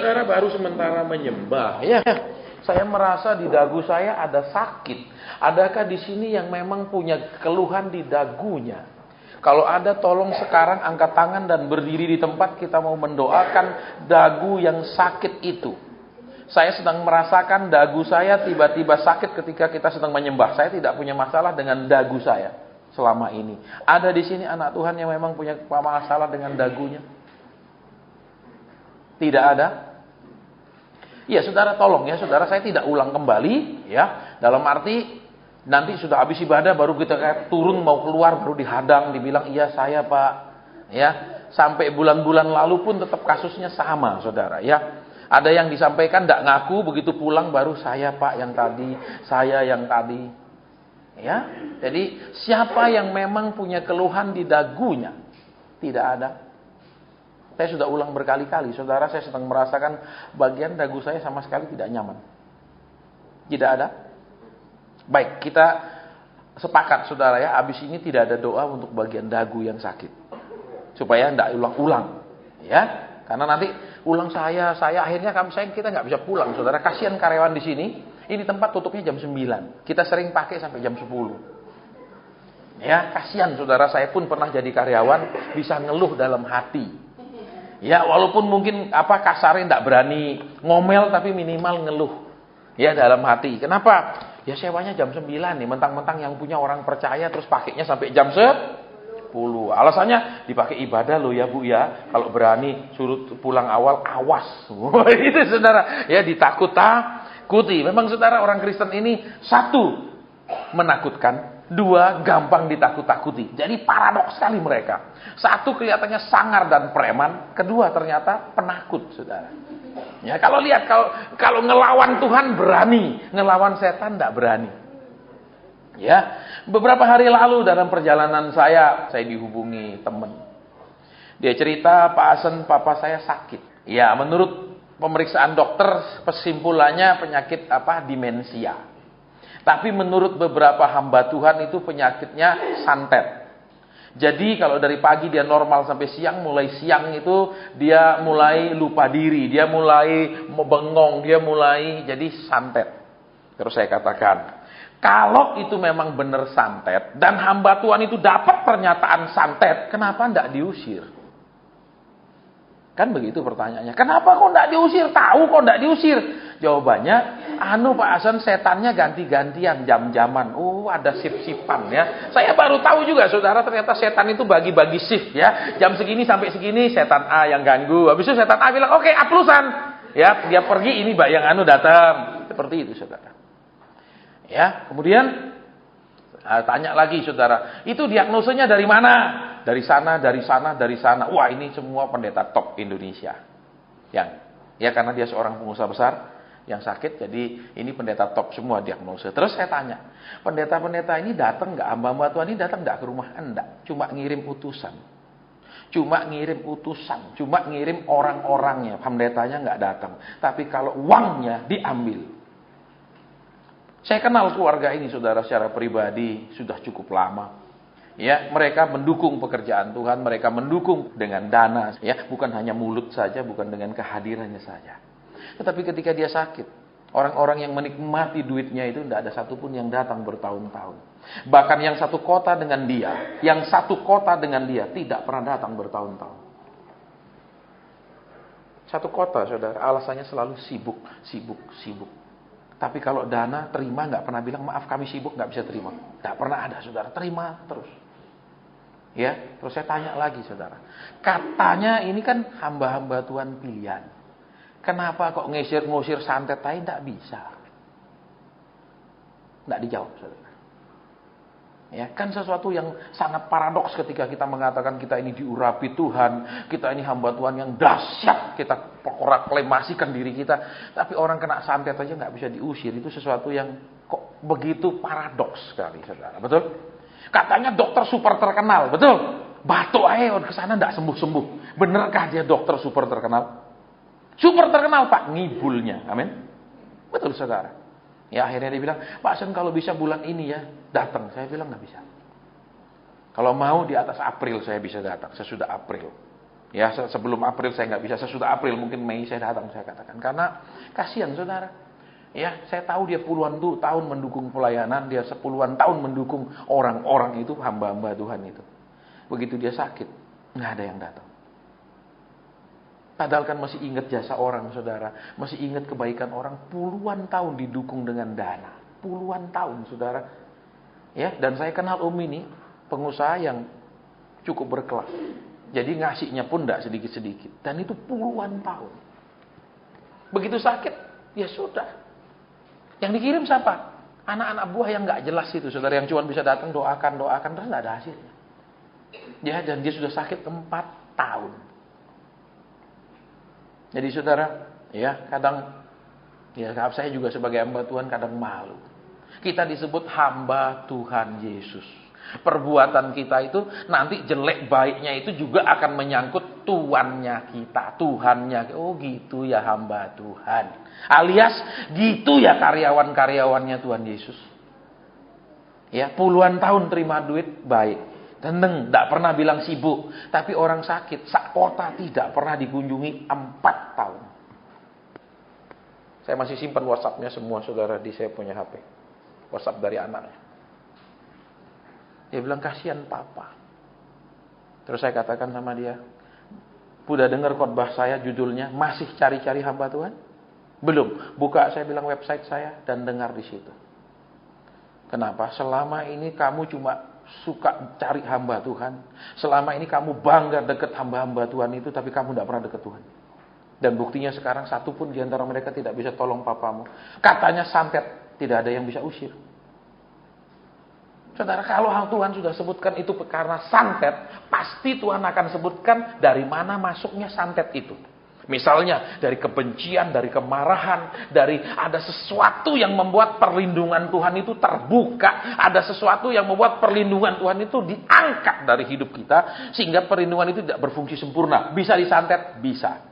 Saudara baru sementara menyembah, ya. Saya merasa di dagu saya ada sakit. Adakah di sini yang memang punya keluhan di dagunya? Kalau ada, tolong sekarang angkat tangan dan berdiri di tempat, kita mau mendoakan dagu yang sakit itu. Saya sedang merasakan dagu saya tiba-tiba sakit ketika kita sedang menyembah. Saya tidak punya masalah dengan dagu saya selama ini. Ada di sini anak Tuhan yang memang punya masalah dengan dagunya? Tidak ada? Ya, saudara tolong ya, saudara, saya tidak ulang kembali ya. Dalam arti nanti sudah habis ibadah baru kita turun mau keluar baru dihadang dibilang iya saya Pak. Ya, sampai bulan-bulan lalu pun tetap kasusnya sama, saudara ya. Ada yang disampaikan tidak ngaku, begitu pulang baru saya Pak yang tadi, saya yang tadi. Ya. Jadi siapa yang memang punya keluhan di dagunya? Tidak ada. Saya sudah ulang berkali-kali, saudara, saya sedang merasakan bagian dagu saya sama sekali tidak nyaman. Tidak ada. Baik, kita sepakat, saudara ya, habis ini tidak ada doa untuk bagian dagu yang sakit. Supaya tidak ulang-ulang. Ya, karena nanti ulang saya akhirnya kita nggak bisa pulang, saudara. Kasihan karyawan di sini. Ini tempat tutupnya jam 9. Kita sering pakai sampai jam 10. Ya, kasihan saudara, saya pun pernah jadi karyawan bisa ngeluh dalam hati. Ya, walaupun mungkin kasarnya tidak berani ngomel, tapi minimal ngeluh. Ya, dalam hati. Kenapa? Ya sewanya jam 9 nih, mentang-mentang yang punya orang percaya terus pakainya sampai jam 10. Alasannya dipakai ibadah loh ya Bu ya. Kalau berani suruh pulang awal, awas. Itu saudara, ya ditakut-takuti. Memang saudara, orang Kristen ini satu, menakutkan. Dua, gampang ditakut-takuti. Jadi paradoks sekali mereka. Satu, kelihatannya sangar dan preman. Kedua, ternyata penakut, saudara. Ya, kalau lihat, kalau ngelawan Tuhan berani, ngelawan setan tidak berani. Ya, beberapa hari lalu dalam perjalanan saya dihubungi teman. Dia cerita, Pak Asen, papa saya sakit. Ya, menurut pemeriksaan dokter, kesimpulannya penyakit demensia. Tapi menurut beberapa hamba Tuhan itu penyakitnya santet. Jadi kalau dari pagi dia normal sampai siang, mulai siang itu dia mulai lupa diri, dia mulai bengong, dia mulai jadi santet. Terus saya katakan, kalau itu memang benar santet dan hamba Tuhan itu dapat pernyataan santet, kenapa tidak diusir? Kan begitu pertanyaannya. Kenapa kok tidak diusir? Tahu kok tidak diusir? Jawabannya, Pak Hasan, setannya ganti-gantian jam-jaman. Ada shift-shiftan ya. Saya baru tahu juga, saudara, ternyata setan itu bagi-bagi shift ya. Jam segini sampai segini setan A yang ganggu. Habis itu setan A bilang, oke, A+an. Ya, dia pergi, ini yang datang. Seperti itu, saudara. Ya, kemudian tanya lagi, saudara, itu diagnosanya dari mana? Dari sana, dari sana, dari sana. Wah, ini semua pendeta top Indonesia. Ya, karena dia seorang pengusaha besar yang sakit, jadi ini pendeta top semua diagnosa. Terus saya tanya, pendeta-pendeta ini datang nggak, hamba-hamba Tuhan ini datang nggak ke rumah Anda? Cuma ngirim utusan. Cuma ngirim orang-orangnya, pendetanya nggak datang. Tapi kalau uangnya diambil. Saya kenal keluarga ini, saudara, secara pribadi sudah cukup lama. Ya, mereka mendukung pekerjaan Tuhan, mereka mendukung dengan dana, ya, bukan hanya mulut saja, bukan dengan kehadirannya saja. Tetapi ketika dia sakit, orang-orang yang menikmati duitnya itu tidak ada satupun yang datang bertahun-tahun. Bahkan yang satu kota dengan dia, tidak pernah datang bertahun-tahun. Satu kota, saudara, alasannya selalu sibuk. Tapi kalau dana terima, nggak pernah bilang maaf kami sibuk nggak bisa terima. Nggak pernah ada, saudara, terima terus. Ya, terus saya tanya lagi, saudara. Katanya ini kan hamba-hamba Tuhan pilihan. Kenapa kok ngusir santet aja nggak bisa? Nggak dijawab, saudara. Ya, kan sesuatu yang sangat paradoks ketika kita mengatakan kita ini diurapi Tuhan, kita ini hamba Tuhan yang dahsyat, kita proklamasikan diri kita, tapi orang kena santet aja nggak bisa diusir. Itu sesuatu yang kok begitu paradoks sekali, saudara. Betul? Katanya dokter super terkenal, betul? Batuk aja ke sana nggak sembuh-sembuh. Benarkah dia dokter super terkenal? Super terkenal, Pak, ngibulnya. Amin. Betul, saudara. Ya, akhirnya dia bilang, Pak Sen, kalau bisa bulan ini ya datang. Saya bilang nggak bisa. Kalau mau di atas April saya bisa datang, sesudah April. Ya, sebelum April saya nggak bisa, sesudah April mungkin Mei saya datang, saya katakan. Karena kasihan saudara. Ya, saya tahu dia puluhan tahun mendukung pelayanan, dia sepuluhan tahun mendukung orang-orang itu, hamba-hamba Tuhan itu. Begitu dia sakit, nggak ada yang datang. Padahal kan masih ingat jasa orang, saudara. Masih ingat kebaikan orang, puluhan tahun didukung dengan dana. Puluhan tahun, saudara. Ya, dan saya kenal ini, pengusaha yang cukup berkelas. Jadi ngasihnya pun tidak sedikit-sedikit. Dan itu puluhan tahun. Begitu sakit, ya sudah. Yang dikirim siapa? Anak-anak buah yang nggak jelas itu, saudara. Yang cuma bisa datang doakan, terus nggak ada hasilnya. Ya, dan dia sudah sakit 4 tahun. Jadi saudara, ya kadang, ya saya juga sebagai hamba Tuhan kadang malu. Kita disebut hamba Tuhan Yesus. Perbuatan kita itu nanti jelek baiknya itu juga akan menyangkut tuannya kita, Tuhannya. Oh gitu ya hamba Tuhan. Alias gitu ya karyawan-karyawannya Tuhan Yesus. Ya, puluhan tahun terima duit baik. Tenang, tidak pernah bilang sibuk. Tapi orang sakit, sak kota tidak pernah dikunjungi 4 tahun. Saya masih simpan WhatsApp-nya semua saudara di saya punya HP. WhatsApp dari anaknya. Dia bilang kasihan papa. Terus saya katakan sama dia, udah dengar khotbah saya judulnya masih cari-cari hamba Tuhan? Belum. Buka saya bilang website saya dan dengar di situ. Kenapa? Selama ini kamu cuma suka cari hamba Tuhan. Selama ini kamu bangga deket hamba-hamba Tuhan itu, tapi kamu tidak pernah deket Tuhan. Dan buktinya sekarang satu pun di antara mereka tidak bisa tolong papamu. Katanya santet, tidak ada yang bisa usir. Saudara, kalau Tuhan sudah sebutkan itu karena santet, pasti Tuhan akan sebutkan dari mana masuknya santet itu. Misalnya dari kebencian, dari kemarahan, dari ada sesuatu yang membuat perlindungan Tuhan itu terbuka, ada sesuatu yang membuat perlindungan Tuhan itu diangkat dari hidup kita, sehingga perlindungan itu tidak berfungsi sempurna. Bisa disantet? Bisa.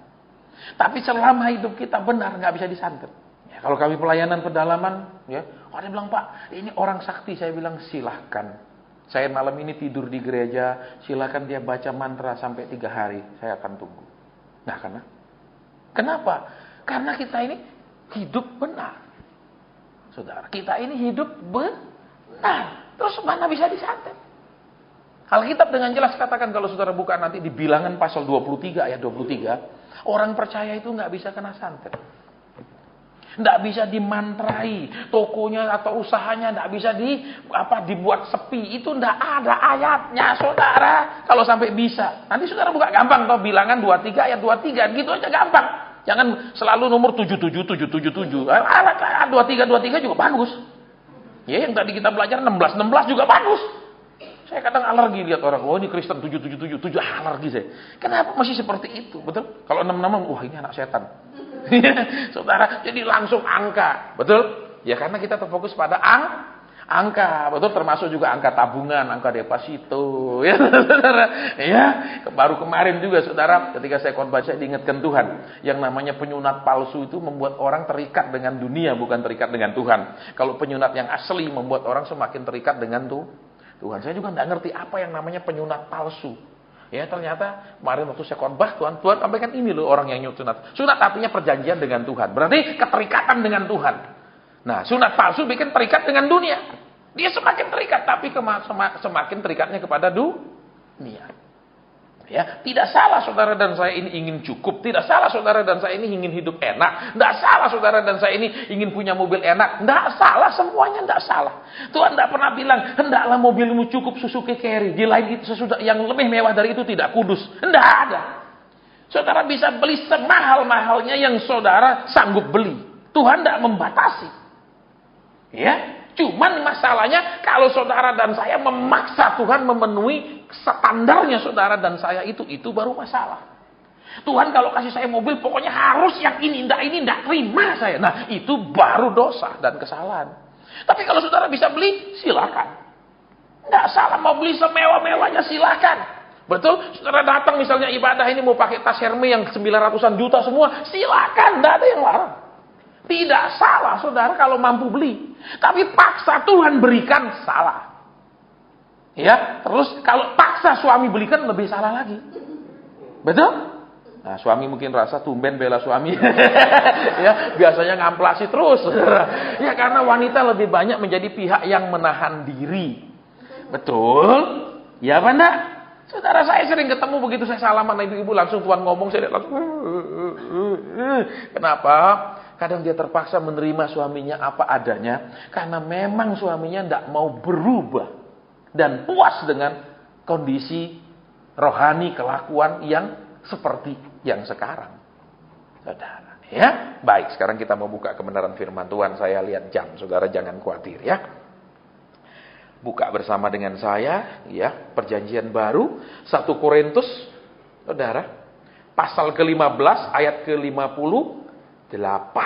Tapi selama hidup kita benar, nggak bisa disantet. Ya, kalau kami pelayanan pedalaman, ya, ada yang bilang, Pak, ini orang sakti. Saya bilang, silahkan. Saya malam ini tidur di gereja, silahkan dia baca mantra sampai 3 hari, saya akan tunggu. Nah, kenapa? Karena kita ini hidup benar. Saudara, kita ini hidup benar. Terus mana bisa disantet? Alkitab dengan jelas katakan, kalau saudara buka nanti di Bilangan pasal 23 ayat 23, orang percaya itu nggak bisa kena santet. Nggak bisa dimantrai, tokonya atau usahanya nggak bisa dibuat sepi. Itu nggak ada ayatnya, saudara. Kalau sampai bisa, nanti saudara buka gampang toh Bilangan 23 ayat 23, gitu aja gampang. Jangan selalu nomor 77777. 23 juga bagus. Ya, yang tadi kita belajar 16 juga bagus. Saya kadang alergi lihat orang, oh ini Kristen 777, alergi saya. Kenapa masih seperti itu? Betul? Kalau 66, wah ini anak setan. Saudara, jadi langsung angka. Betul? Ya karena kita terfokus pada angka. Betul? Termasuk juga angka tabungan, angka deposito. Ya, saudara. Ya, baru kemarin juga saudara, ketika saya khotbah saya diingatkan Tuhan. Yang namanya penyunat palsu itu membuat orang terikat dengan dunia, bukan terikat dengan Tuhan. Kalau penyunat yang asli membuat orang semakin terikat dengan Tuhan. Saya juga tidak ngerti apa yang namanya penyunat palsu. Ya ternyata kemarin waktu saya khotbah Tuhan sampaikan ini loh orang yang sunat. Sunat artinya perjanjian dengan Tuhan. Berarti keterikatan dengan Tuhan. Nah, sunat palsu bikin terikat dengan dunia. Dia semakin terikat, tapi semakin terikatnya kepada dunia. Ya, tidak salah saudara dan saya ini ingin cukup. Tidak salah saudara dan saya ini ingin hidup enak. Tidak salah saudara dan saya ini ingin punya mobil enak. Tidak salah, semuanya tidak salah. Tuhan tidak pernah bilang, hendaklah mobilmu cukup Suzuki Carry. Di lain itu sesudah yang lebih mewah dari itu tidak kudus. Tidak ada. Saudara bisa beli semahal-mahalnya yang saudara sanggup beli. Tuhan tidak membatasi. Ya. Cuman masalahnya kalau saudara dan saya memaksa Tuhan memenuhi standarnya saudara dan saya itu baru masalah. Tuhan kalau kasih saya mobil pokoknya harus yang ini enggak terima saya. Nah, itu baru dosa dan kesalahan. Tapi kalau saudara bisa beli, silakan. Enggak salah mau beli semewah-mewahnya, silakan. Betul? Saudara datang misalnya ibadah ini mau pakai tas Hermes yang 900-an juta semua, silakan, enggak ada yang larang. Tidak salah saudara kalau mampu beli. Tapi paksa Tuhan berikan salah. Ya, terus kalau paksa suami belikan lebih salah lagi. Betul? Nah, suami mungkin rasa tumben bela suami. Ya, biasanya ngamplasi terus, saudara. Ya, karena wanita lebih banyak menjadi pihak yang menahan diri. Betul? Ya apa enggak? Saudara, saya sering ketemu begitu saya salaman sama ibu-ibu, langsung Tuhan ngomong, saya langsung. Kenapa? Kadang dia terpaksa menerima suaminya apa adanya, karena memang suaminya tidak mau berubah dan puas dengan kondisi rohani kelakuan yang seperti yang sekarang. Saudara, ya. Baik, sekarang kita mau buka kebenaran firman Tuhan. Saya lihat jam, saudara jangan khawatir ya. Buka bersama dengan saya ya, Perjanjian Baru 1 Korintus, saudara, pasal ke-15 ayat ke-58.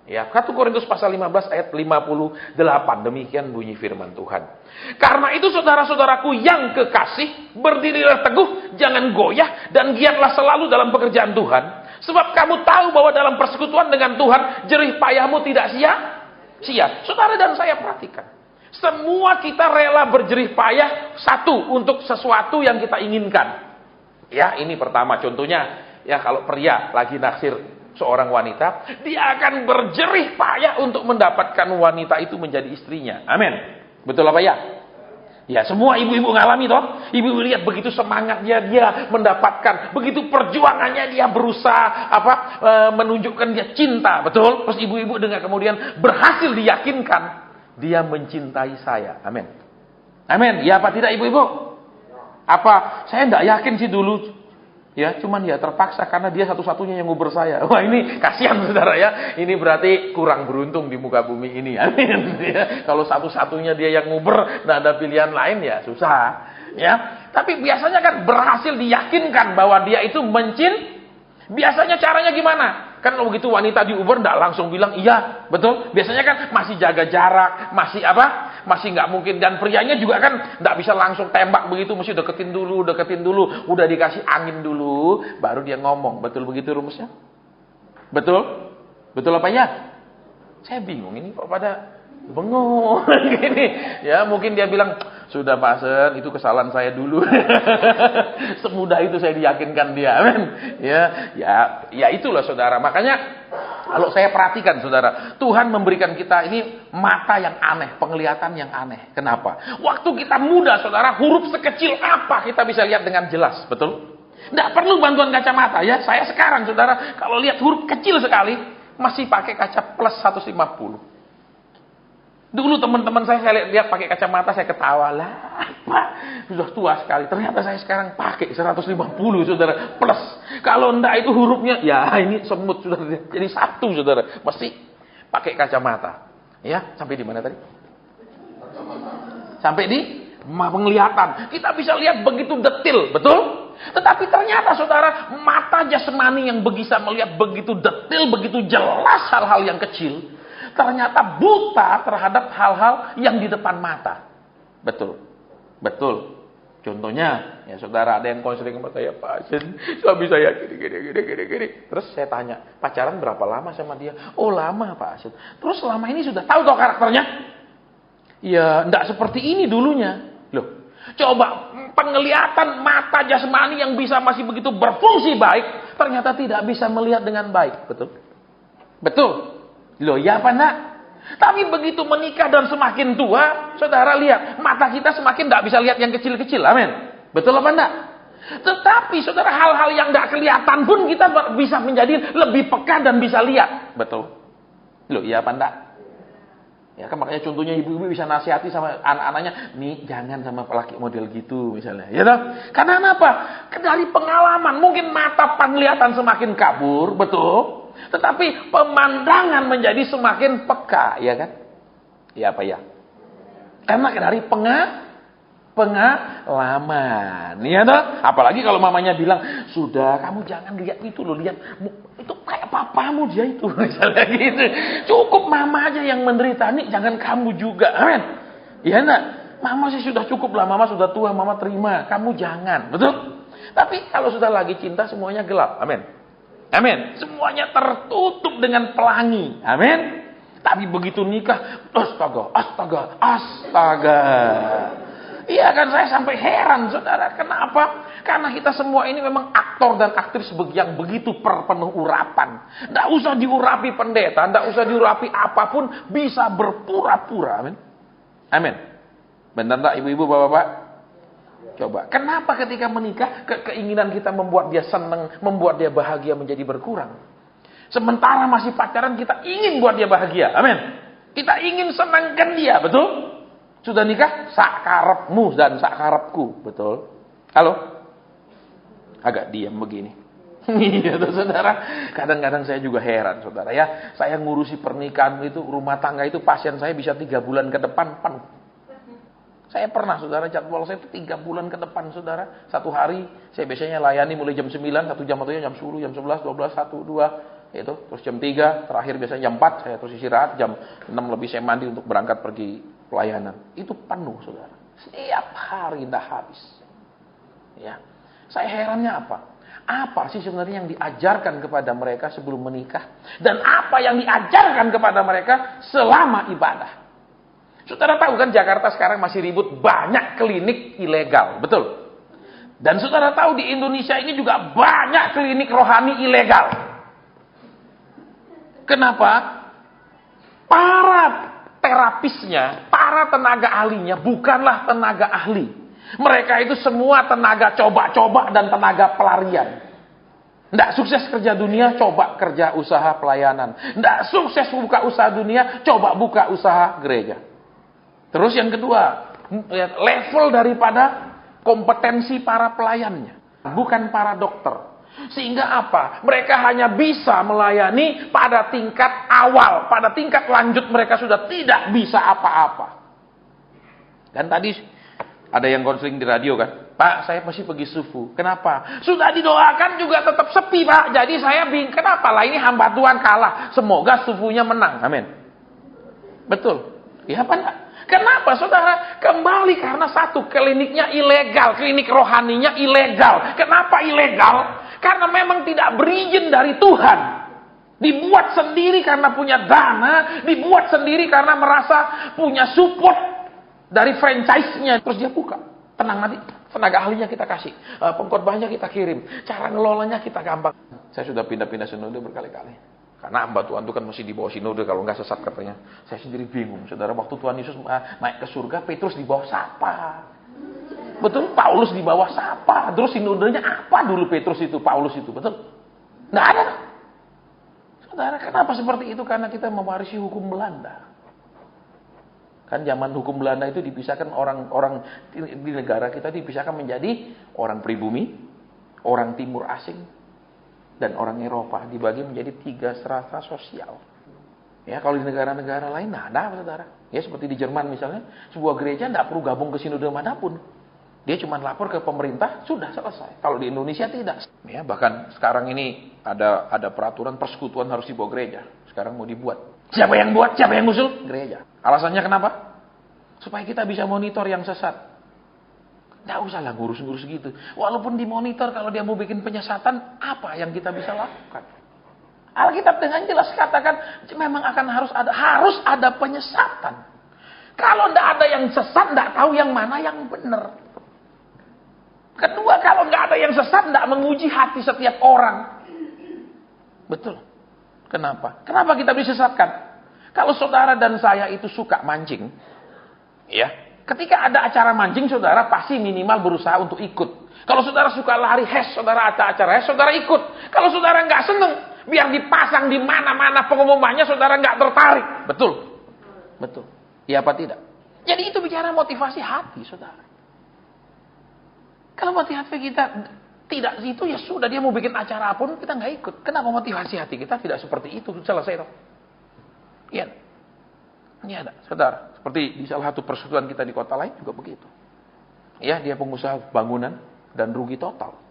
Ya, 1 Korintus pasal 15 ayat 58. Demikian bunyi firman Tuhan. Karena itu saudara-saudaraku yang kekasih, berdirilah teguh, jangan goyah, dan giatlah selalu dalam pekerjaan Tuhan. Sebab kamu tahu bahwa dalam persekutuan dengan Tuhan, jerih payahmu tidak sia-sia. Saudara dan saya perhatikan. Semua kita rela berjerih payah satu untuk sesuatu yang kita inginkan. Ya, ini pertama contohnya. Ya, kalau pria lagi naksir seorang wanita, dia akan berjerih payah untuk mendapatkan wanita itu menjadi istrinya. Amin. Betul apa ya? Ya, semua ibu-ibu ngalami toh. Ibu lihat begitu semangatnya dia mendapatkan, begitu perjuangannya dia berusaha menunjukkan dia cinta, betul? Terus ibu-ibu dengan kemudian berhasil diyakinkan dia mencintai saya. Amin. Amin. Ya apa tidak ibu-ibu? Apa saya tidak yakin sih dulu. Ya, cuman ya terpaksa karena dia satu-satunya yang nguber saya. Wah, ini kasihan saudara ya. Ini berarti kurang beruntung di muka bumi ini. Amin. Ya, kalau satu-satunya dia yang nguber, nah ada pilihan lain ya susah. Ya, tapi biasanya kan berhasil diyakinkan bahwa dia itu Biasanya caranya gimana? Kan kalau begitu wanita di Uber enggak langsung bilang iya, betul? Biasanya kan masih jaga jarak, masih Masih nggak mungkin. Dan prianya juga kan nggak bisa langsung tembak begitu, mesti deketin dulu, udah dikasih angin dulu, baru dia ngomong. Betul begitu rumusnya? Betul? Betul apa ya? Saya bingung ini kok pada bengong gini. Ya, mungkin dia bilang, "Sudah Pak Sen, itu kesalahan saya dulu." Semudah itu saya diyakinkan dia. Amin. Ya itulah saudara. Makanya kalau saya perhatikan saudara, Tuhan memberikan kita ini mata yang aneh, penglihatan yang aneh. Kenapa? Waktu kita muda saudara, huruf sekecil apa kita bisa lihat dengan jelas, betul? Nggak perlu bantuan kacamata ya. Saya sekarang saudara, kalau lihat huruf kecil sekali, masih pakai kaca plus 150. Dulu teman-teman saya lihat pakai kacamata, saya ketawa lah. Sudah tua sekali. Ternyata saya sekarang pakai 150 saudara, plus. Kalau enggak itu hurufnya, ya ini semut sudah jadi satu saudara. Mesti pakai kacamata. Ya, sampai di mana tadi? Sampai di penglihatan. Kita bisa lihat begitu detil, betul? Tetapi ternyata saudara, mata jasmani yang bisa melihat begitu detil, begitu jelas hal-hal yang kecil, ternyata buta terhadap hal-hal yang di depan mata. Betul. Betul. Contohnya, ya saudara, ada yang konseling sama saya, "Pak Sen, suami saya gini. Terus saya tanya, "Pacaran berapa lama sama dia?" "Oh, lama Pak Sen." "Terus selama ini sudah tahu toh karakternya?" "Ya, enggak seperti ini dulunya." Loh, coba penglihatan mata jasmani yang bisa masih begitu berfungsi baik, ternyata tidak bisa melihat dengan baik. Betul? Betul. Loh, ya apa enggak? Tapi begitu menikah dan semakin tua, saudara lihat, mata kita semakin tidak bisa lihat yang kecil-kecil. Amin. Betul apa enggak? Tetapi saudara, hal-hal yang tidak kelihatan pun kita bisa menjadi lebih peka dan bisa lihat. Betul. Loh, iya apa enggak? Ya kan makanya contohnya ibu-ibu bisa nasihati sama anak-anaknya, "Nih, jangan sama laki model gitu," misalnya. Ya toh? Karena apa? Dari pengalaman, mungkin mata penglihatan semakin kabur, betul? Tetapi pemandangan menjadi semakin peka, ya kan? Ya apa ya? Karena dari pengalaman, ya toh? Apalagi kalau mamanya bilang, "Sudah, kamu jangan lihat itu loh, lihat itu kayak papamu dia itu," misalnya gitu. Cukup mama aja yang menderita, nih jangan kamu juga, amin. Iya enggak? Mama sih sudah cukup lah, mama sudah tua, mama terima, kamu jangan, betul? Tapi kalau sudah lagi cinta semuanya gelap, amin. Amin. Semuanya tertutup dengan pelangi. Amin. Tapi begitu nikah, astaga. Iya kan, saya sampai heran saudara. Kenapa? Karena kita semua ini memang aktor dan aktris yang begitu penuh urapan. Tidak usah diurapi pendeta, tidak usah diurapi apapun, bisa berpura-pura. Amin. Amin. Benar tak ibu-ibu, bapak-bapak? Coba, kenapa ketika menikah keinginan kita membuat dia senang, membuat dia bahagia menjadi berkurang? Sementara masih pacaran kita ingin buat dia bahagia. Amin. Kita ingin senangkan dia, betul? Sudah nikah, sakarepmu dan sakarepku, betul? Halo? Agak diam begini. Iya, saudara. Kadang-kadang saya juga heran, saudara ya. Saya ngurusi pernikahan itu, rumah tangga itu, pasien saya bisa 3 bulan ke depan penuh. Saya pernah, saudara, jadwal saya itu 3 bulan ke depan, saudara. Satu hari, saya biasanya layani mulai jam 9, 1 jam atau jam 10, jam 11, 12, 1, 2, itu. Terus jam 3, terakhir biasanya jam 4, saya terus istirahat, jam 6 lebih saya mandi untuk berangkat pergi pelayanan. Itu penuh, saudara. Setiap hari tidak habis. Ya. Saya herannya apa? Apa sih sebenarnya yang diajarkan kepada mereka sebelum menikah? Dan apa yang diajarkan kepada mereka selama ibadah? Saudara tahu kan Jakarta sekarang masih ribut banyak klinik ilegal, betul? Dan saudara tahu di Indonesia ini juga banyak klinik rohani ilegal. Kenapa? Para terapisnya, para tenaga ahlinya bukanlah tenaga ahli. Mereka itu semua tenaga coba-coba dan tenaga pelarian. Tidak sukses kerja dunia, coba kerja usaha pelayanan. Tidak sukses buka usaha dunia, coba buka usaha gereja. Terus yang kedua, level daripada kompetensi para pelayannya. Bukan para dokter. Sehingga apa? Mereka hanya bisa melayani pada tingkat awal. Pada tingkat lanjut mereka sudah tidak bisa apa-apa. Dan tadi ada yang konseling di radio kan, Pak, saya mesti pergi sufu. Kenapa? Sudah didoakan juga tetap sepi, Pak. Jadi saya bingung, kenapa lah ini hamba Tuhan kalah. Semoga sufunya menang. Amin. Betul. Ya apa enggak? Kenapa, saudara? Kembali karena satu, kliniknya ilegal. Klinik rohaninya ilegal. Kenapa ilegal? Karena memang tidak berizin dari Tuhan. Dibuat sendiri karena punya dana. Dibuat sendiri karena merasa punya support dari franchise-nya, terus dia buka. Tenang, nanti tenaga ahlinya kita kasih, pengkhotbahnya kita kirim, cara ngelolanya kita gampang. Saya sudah pindah-pindah sinode berkali-kali. Karena hamba Tuhan itu kan mesti dibawa sinode kalau nggak sesat katanya. Saya sendiri bingung, saudara. Waktu Tuhan Yesus naik ke surga, Petrus di bawah sapa. Betul, Paulus di bawah sapa. Terus sinodenya apa dulu Petrus itu, Paulus itu, betul? Nggak ada. Saudara, kenapa seperti itu? Karena kita mewarisi hukum Belanda. Kan zaman hukum Belanda itu dipisahkan orang-orang di negara kita dipisahkan menjadi orang pribumi, orang timur asing, dan orang Eropa. Dibagi menjadi 3 strata sosial. Ya, kalau di negara-negara lain nah ada, saudara. Ya seperti di Jerman misalnya, sebuah gereja tidak perlu gabung ke sinode manapun. Dia cuma lapor ke pemerintah, sudah selesai. Kalau di Indonesia tidak. Ya, bahkan sekarang ini ada peraturan persekutuan harus dibawa gereja. Sekarang mau dibuat. Siapa yang buat? Siapa yang ngusul? Gereja. Alasannya kenapa? Supaya kita bisa monitor yang sesat. Nggak usah lah ngurus-ngurus gitu. Walaupun dimonitor, kalau dia mau bikin penyesatan, apa yang kita bisa lakukan? Alkitab dengan jelas katakan, memang harus ada penyesatan. Kalau nggak ada yang sesat, nggak tahu yang mana yang benar. Kedua, kalau nggak ada yang sesat, nggak menguji hati setiap orang. Betul. Kenapa? Kenapa kita disesatkan? Kalau saudara dan saya itu suka mancing, ya, ketika ada acara mancing, saudara pasti minimal berusaha untuk ikut. Kalau saudara suka lari, saudara ada acara saudara ikut. Kalau saudara nggak seneng, biar dipasang di mana-mana pengumumannya, saudara nggak tertarik. Betul? Betul. Iya apa tidak? Jadi itu bicara motivasi hati, saudara. Kalau motivasi kita tidak itu, ya sudah, dia mau bikin acara apapun kita nggak ikut. Kenapa motivasi hati kita tidak seperti itu? Selesai dong. Iya. Ini ada, saudara. Seperti di salah satu persekutuan kita di kota lain juga begitu. Ya, dia pengusaha bangunan dan rugi total.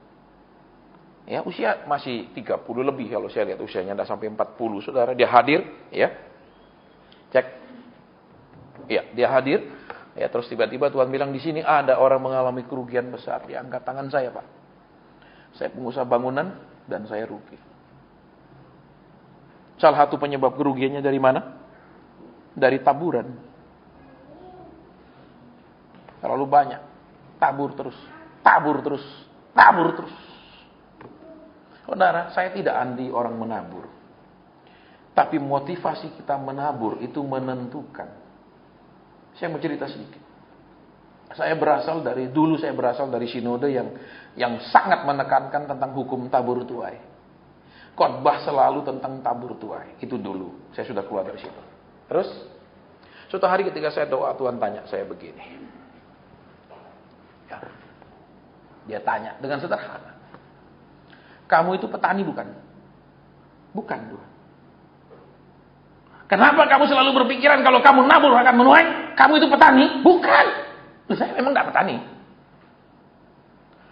Ya, usia masih 30 lebih kalau saya lihat usianya, tidak sampai 40, saudara. Dia hadir, ya. Cek. Ya, dia hadir. Ya, terus tiba-tiba Tuhan bilang di sini ada orang mengalami kerugian besar. Dia angkat tangan saya, Pak. Saya pengusaha bangunan dan saya rugi. Salah satu penyebab kerugiannya dari mana? Dari taburan. Terlalu banyak. tabur terus, tabur terus, tabur terus. Saudara, saya tidak anti orang menabur. Tapi motivasi kita menabur itu menentukan. Saya mau cerita sedikit. Saya berasal dari sinode yang sangat menekankan tentang hukum tabur tuai. Khotbah selalu tentang tabur tuai. Itu dulu. Saya sudah keluar dari situ. Terus, suatu hari ketika saya doa, Tuhan tanya saya begini. Ya. Dia tanya dengan sederhana. Kamu itu petani bukan? Bukan, Tuhan. Kenapa kamu selalu berpikiran kalau kamu nabur akan menuai? Kamu itu petani? Bukan. Saya memang tidak petani.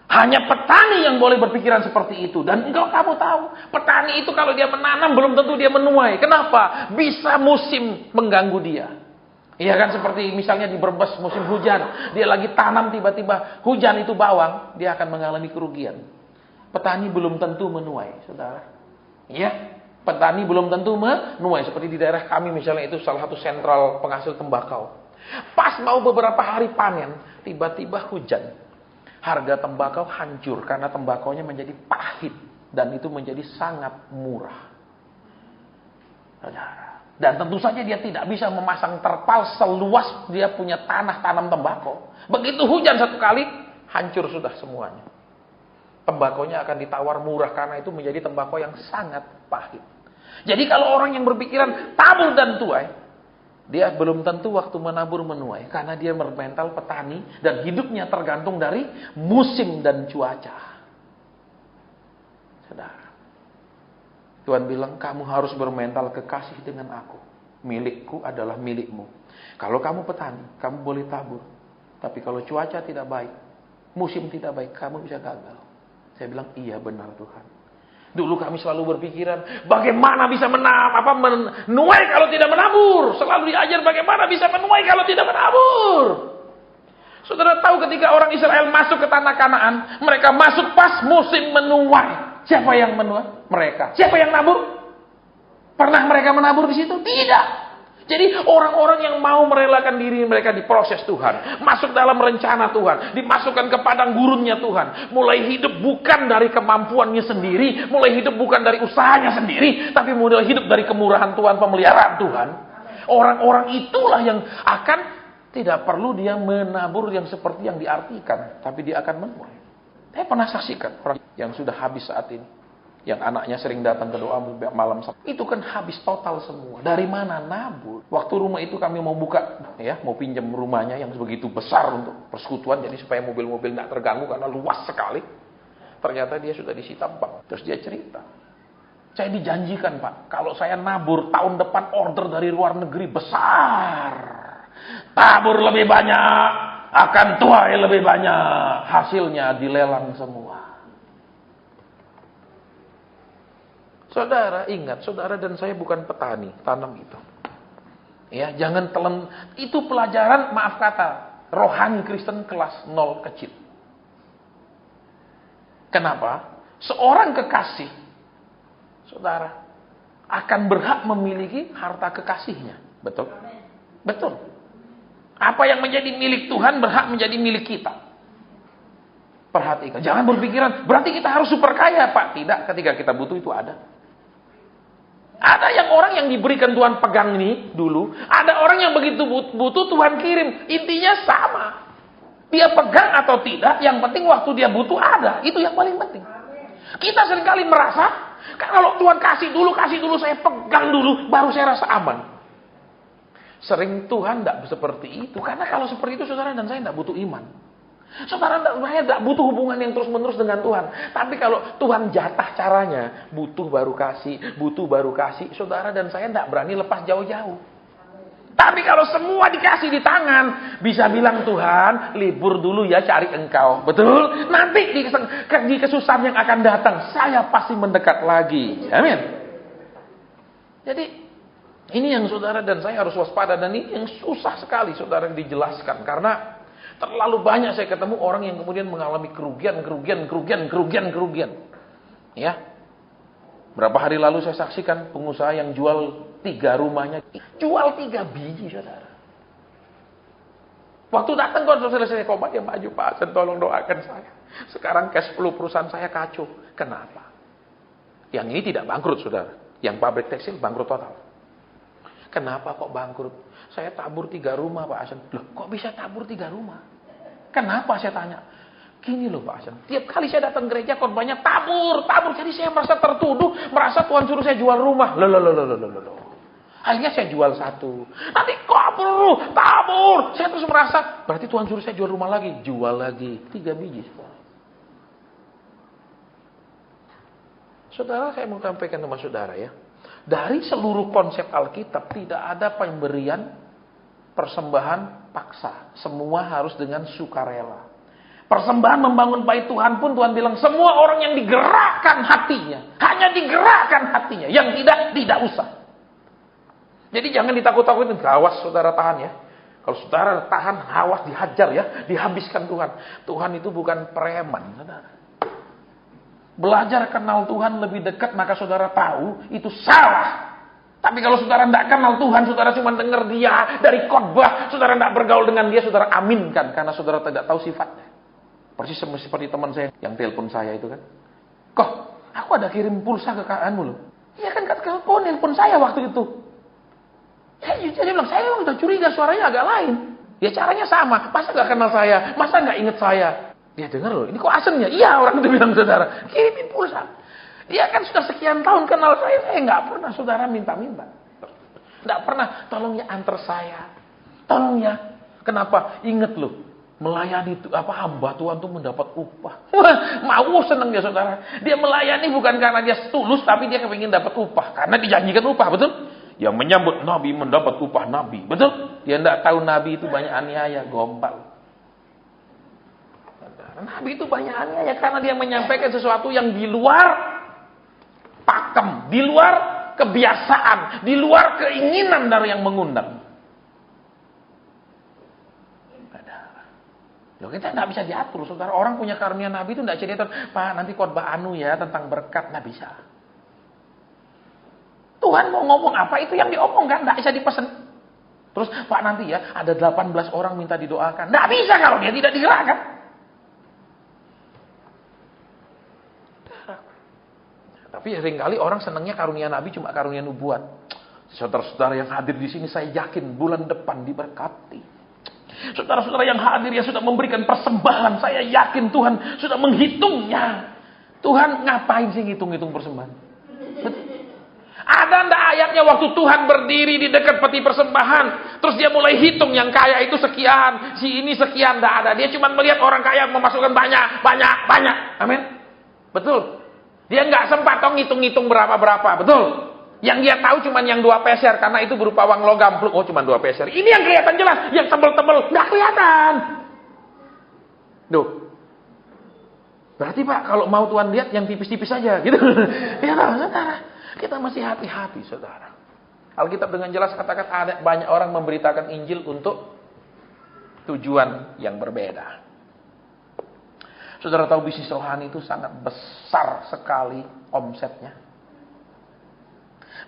Hanya petani yang boleh berpikiran seperti itu. Dan kamu tahu, petani itu kalau dia menanam belum tentu dia menuai. Kenapa? Bisa musim mengganggu dia. Iya kan, seperti misalnya di Brebes musim hujan. Dia lagi tanam tiba-tiba hujan itu bawang. Dia akan mengalami kerugian. Petani belum tentu menuai, saudara. Iya, petani belum tentu menuai. Seperti di daerah kami misalnya itu salah satu sentral penghasil tembakau. Pas mau beberapa hari panen, tiba-tiba hujan. Harga tembakau hancur karena tembakaunya menjadi pahit. Dan itu menjadi sangat murah. Saudara. Dan tentu saja dia tidak bisa memasang terpal seluas dia punya tanah tanam tembakau. Begitu hujan satu kali, hancur sudah semuanya. Tembakonya akan ditawar murah karena itu menjadi tembakau yang sangat pahit. Jadi kalau orang yang berpikiran tabur dan tuai, dia belum tentu waktu menabur menuai. Karena dia bermental petani dan hidupnya tergantung dari musim dan cuaca. Saudara, Tuhan bilang kamu harus bermental kekasih dengan aku. Milikku adalah milikmu. Kalau kamu petani, kamu boleh tabur. Tapi kalau cuaca tidak baik, musim tidak baik, kamu bisa gagal. Saya bilang, iya benar Tuhan. Dulu kami selalu berpikiran, bagaimana bisa menuai kalau tidak menabur. Selalu diajar bagaimana bisa menuai kalau tidak menabur. Saudara tahu ketika orang Israel masuk ke tanah Kanaan, mereka masuk pas musim menuai. Siapa yang menuai? Mereka. Siapa yang nabur? Pernah mereka menabur di situ? Tidak. Jadi orang-orang yang mau merelakan diri mereka diproses Tuhan. Masuk dalam rencana Tuhan. Dimasukkan ke padang gurunnya Tuhan. Mulai hidup bukan dari kemampuannya sendiri. Mulai hidup bukan dari usahanya sendiri. Tapi mulai hidup dari kemurahan Tuhan, pemeliharaan Tuhan. Orang-orang itulah yang akan tidak perlu dia menabur yang seperti yang diartikan. Tapi dia akan menuai. Saya pernah saksikan orang yang sudah habis saat ini. Yang anaknya sering datang ke doa malam Sabtu. Itu kan habis total semua. Dari mana nabur? Waktu rumah itu kami mau buka, mau pinjam rumahnya yang begitu besar untuk persekutuan. Jadi supaya mobil-mobil tidak terganggu karena luas sekali. Ternyata dia sudah disita bank. Terus dia cerita. Saya dijanjikan Pak, kalau saya nabur tahun depan order dari luar negeri besar. Tabur lebih banyak, akan tuai lebih banyak. Hasilnya dilelang semua. Saudara ingat, saudara dan saya bukan petani, tanam itu. Ya, jangan telan. Itu pelajaran, maaf kata, rohani Kristen kelas 0 kecil. Kenapa? Seorang kekasih, saudara, akan berhak memiliki harta kekasihnya. Betul? Betul. Apa yang menjadi milik Tuhan berhak menjadi milik kita. Perhatikan, jangan berpikiran, berarti kita harus super kaya, Pak. Tidak, ketika kita butuh itu ada. Ada yang orang yang diberikan Tuhan pegang ini dulu. Ada orang yang begitu butuh Tuhan kirim. Intinya sama. Dia pegang atau tidak. Yang penting waktu dia butuh ada. Itu yang paling penting. Kita seringkali merasa. Kalau Tuhan kasih dulu saya pegang dulu. Baru saya rasa aman. Sering Tuhan tidak seperti itu. Karena kalau seperti itu saudara dan saya tidak butuh iman. Saudara saya tidak butuh hubungan yang terus-menerus dengan Tuhan. Tapi kalau Tuhan jatah caranya, butuh baru kasih. Saudara dan saya tidak berani lepas jauh-jauh. Tapi kalau semua dikasih di tangan, bisa bilang Tuhan, libur dulu ya cari engkau. Betul? Nanti di kesusahan yang akan datang, saya pasti mendekat lagi. Amin. Jadi, ini yang saudara dan saya harus waspada. Dan ini yang susah sekali saudara dijelaskan. Karena terlalu banyak saya ketemu orang yang kemudian mengalami kerugian. Ya. Berapa hari lalu saya saksikan pengusaha yang jual 3 rumahnya. Jual 3 biji, saudara. Waktu datang kok selesai khotbah, dia maju, Pak Hasan tolong doakan saya. Sekarang cash flow perusahaan saya kacau. Kenapa? Yang ini tidak bangkrut, saudara. Yang pabrik tekstil bangkrut total. Kenapa kok bangkrut? Saya tabur 3 rumah, Pak Hasan. Loh, kok bisa tabur 3 rumah? Kenapa, saya tanya? Gini loh, Pak Hasan. Tiap kali saya datang gereja, khotbahnya tabur. Jadi saya merasa tertuduh, merasa Tuhan suruh saya jual rumah. Loh. Akhirnya saya jual 1. Nanti tabur. Saya terus merasa, berarti Tuhan suruh saya jual rumah lagi. Jual lagi. 3 biji. Saudara, saya mau sampaikan sama saudara ya. Dari seluruh konsep Alkitab, tidak ada pemberian persembahan paksa. Semua harus dengan sukarela. Persembahan membangun bait Tuhan pun Tuhan bilang, semua orang yang digerakkan hatinya. Hanya digerakkan hatinya. Yang tidak usah. Jadi jangan ditakut-takutin. Awas saudara, tahan ya. Kalau saudara tahan, awas dihajar ya. Dihabiskan Tuhan. Tuhan itu bukan preman, saudara. Belajar kenal Tuhan lebih dekat, maka saudara tahu itu salah. Tapi kalau saudara tidak kenal Tuhan, saudara cuma dengar dia dari khotbah, saudara tidak bergaul dengan dia, saudara aminkan. Karena saudara tidak tahu sifatnya. Persis seperti teman saya yang telepon saya itu kan. Kok, aku ada kirim pulsa ke kakakmu loh. Iya kan, kau nelpon saya waktu itu. Dia bilang, saya memang udah curiga suaranya agak lain. Ya caranya sama. Masa gak kenal saya? Masa gak inget saya? Dia dengar loh, ini kok Hasan ya? Iya, orang itu bilang, saudara. Kirimin pulsa. Dia kan sudah sekian tahun kenal saya gak pernah saudara minta-minta. Gak pernah, tolong ya antar saya. Tolong ya. Kenapa? Ingat loh, melayani hamba Tuhan tuh mendapat upah. Wah, mau senang ya saudara. Dia melayani bukan karena dia tulus, tapi dia kepingin dapat upah. Karena dijanjikan upah, betul? Yang menyambut Nabi mendapat upah Nabi. Betul? Dia tidak tahu Nabi itu banyak aniaya, gombal. Nabi itu banyak aniaya karena dia menyampaikan sesuatu yang di luar pakem, di luar kebiasaan, di luar keinginan dari yang mengundang. Loh, kita tidak bisa diatur, saudara. Orang punya karunia Nabi itu tidak bisa diatur. Pak, nanti khotbah ya tentang berkat, tidak bisa. Tuhan mau ngomong apa, itu yang diomongkan, tidak bisa dipesan. Terus, Pak nanti ya, ada 18 orang minta didoakan. Tidak bisa kalau dia tidak digerakkan. Tapi seringkali orang senangnya karunia Nabi cuma karunia nubuat. Saudara-saudara yang hadir di sini, saya yakin bulan depan diberkati. Saudara-saudara yang hadir yang sudah memberikan persembahan, saya yakin Tuhan sudah menghitungnya. Tuhan ngapain sih ngitung-ngitung persembahan? Ada ndak ayatnya waktu Tuhan berdiri di dekat peti persembahan, terus dia mulai hitung yang kaya itu sekian, si ini sekian, ndak ada. Dia cuma melihat orang kaya memasukkan banyak. Amin. Betul. Dia nggak sempat ngitung-ngitung berapa, betul. Yang dia tahu cuma yang 2 peser karena itu berupa uang logam. Oh, cuma 2 peser. Ini yang kelihatan jelas, yang tebel-tebel nggak kelihatan. Duh. Berarti Pak, kalau mau Tuhan lihat yang tipis-tipis saja, gitu. Ya, saudara. Kita masih hati-hati, saudara. Alkitab dengan jelas katakan ada banyak orang memberitakan Injil untuk tujuan yang berbeda. Saudara tahu bisnis rohani itu sangat besar sekali omsetnya.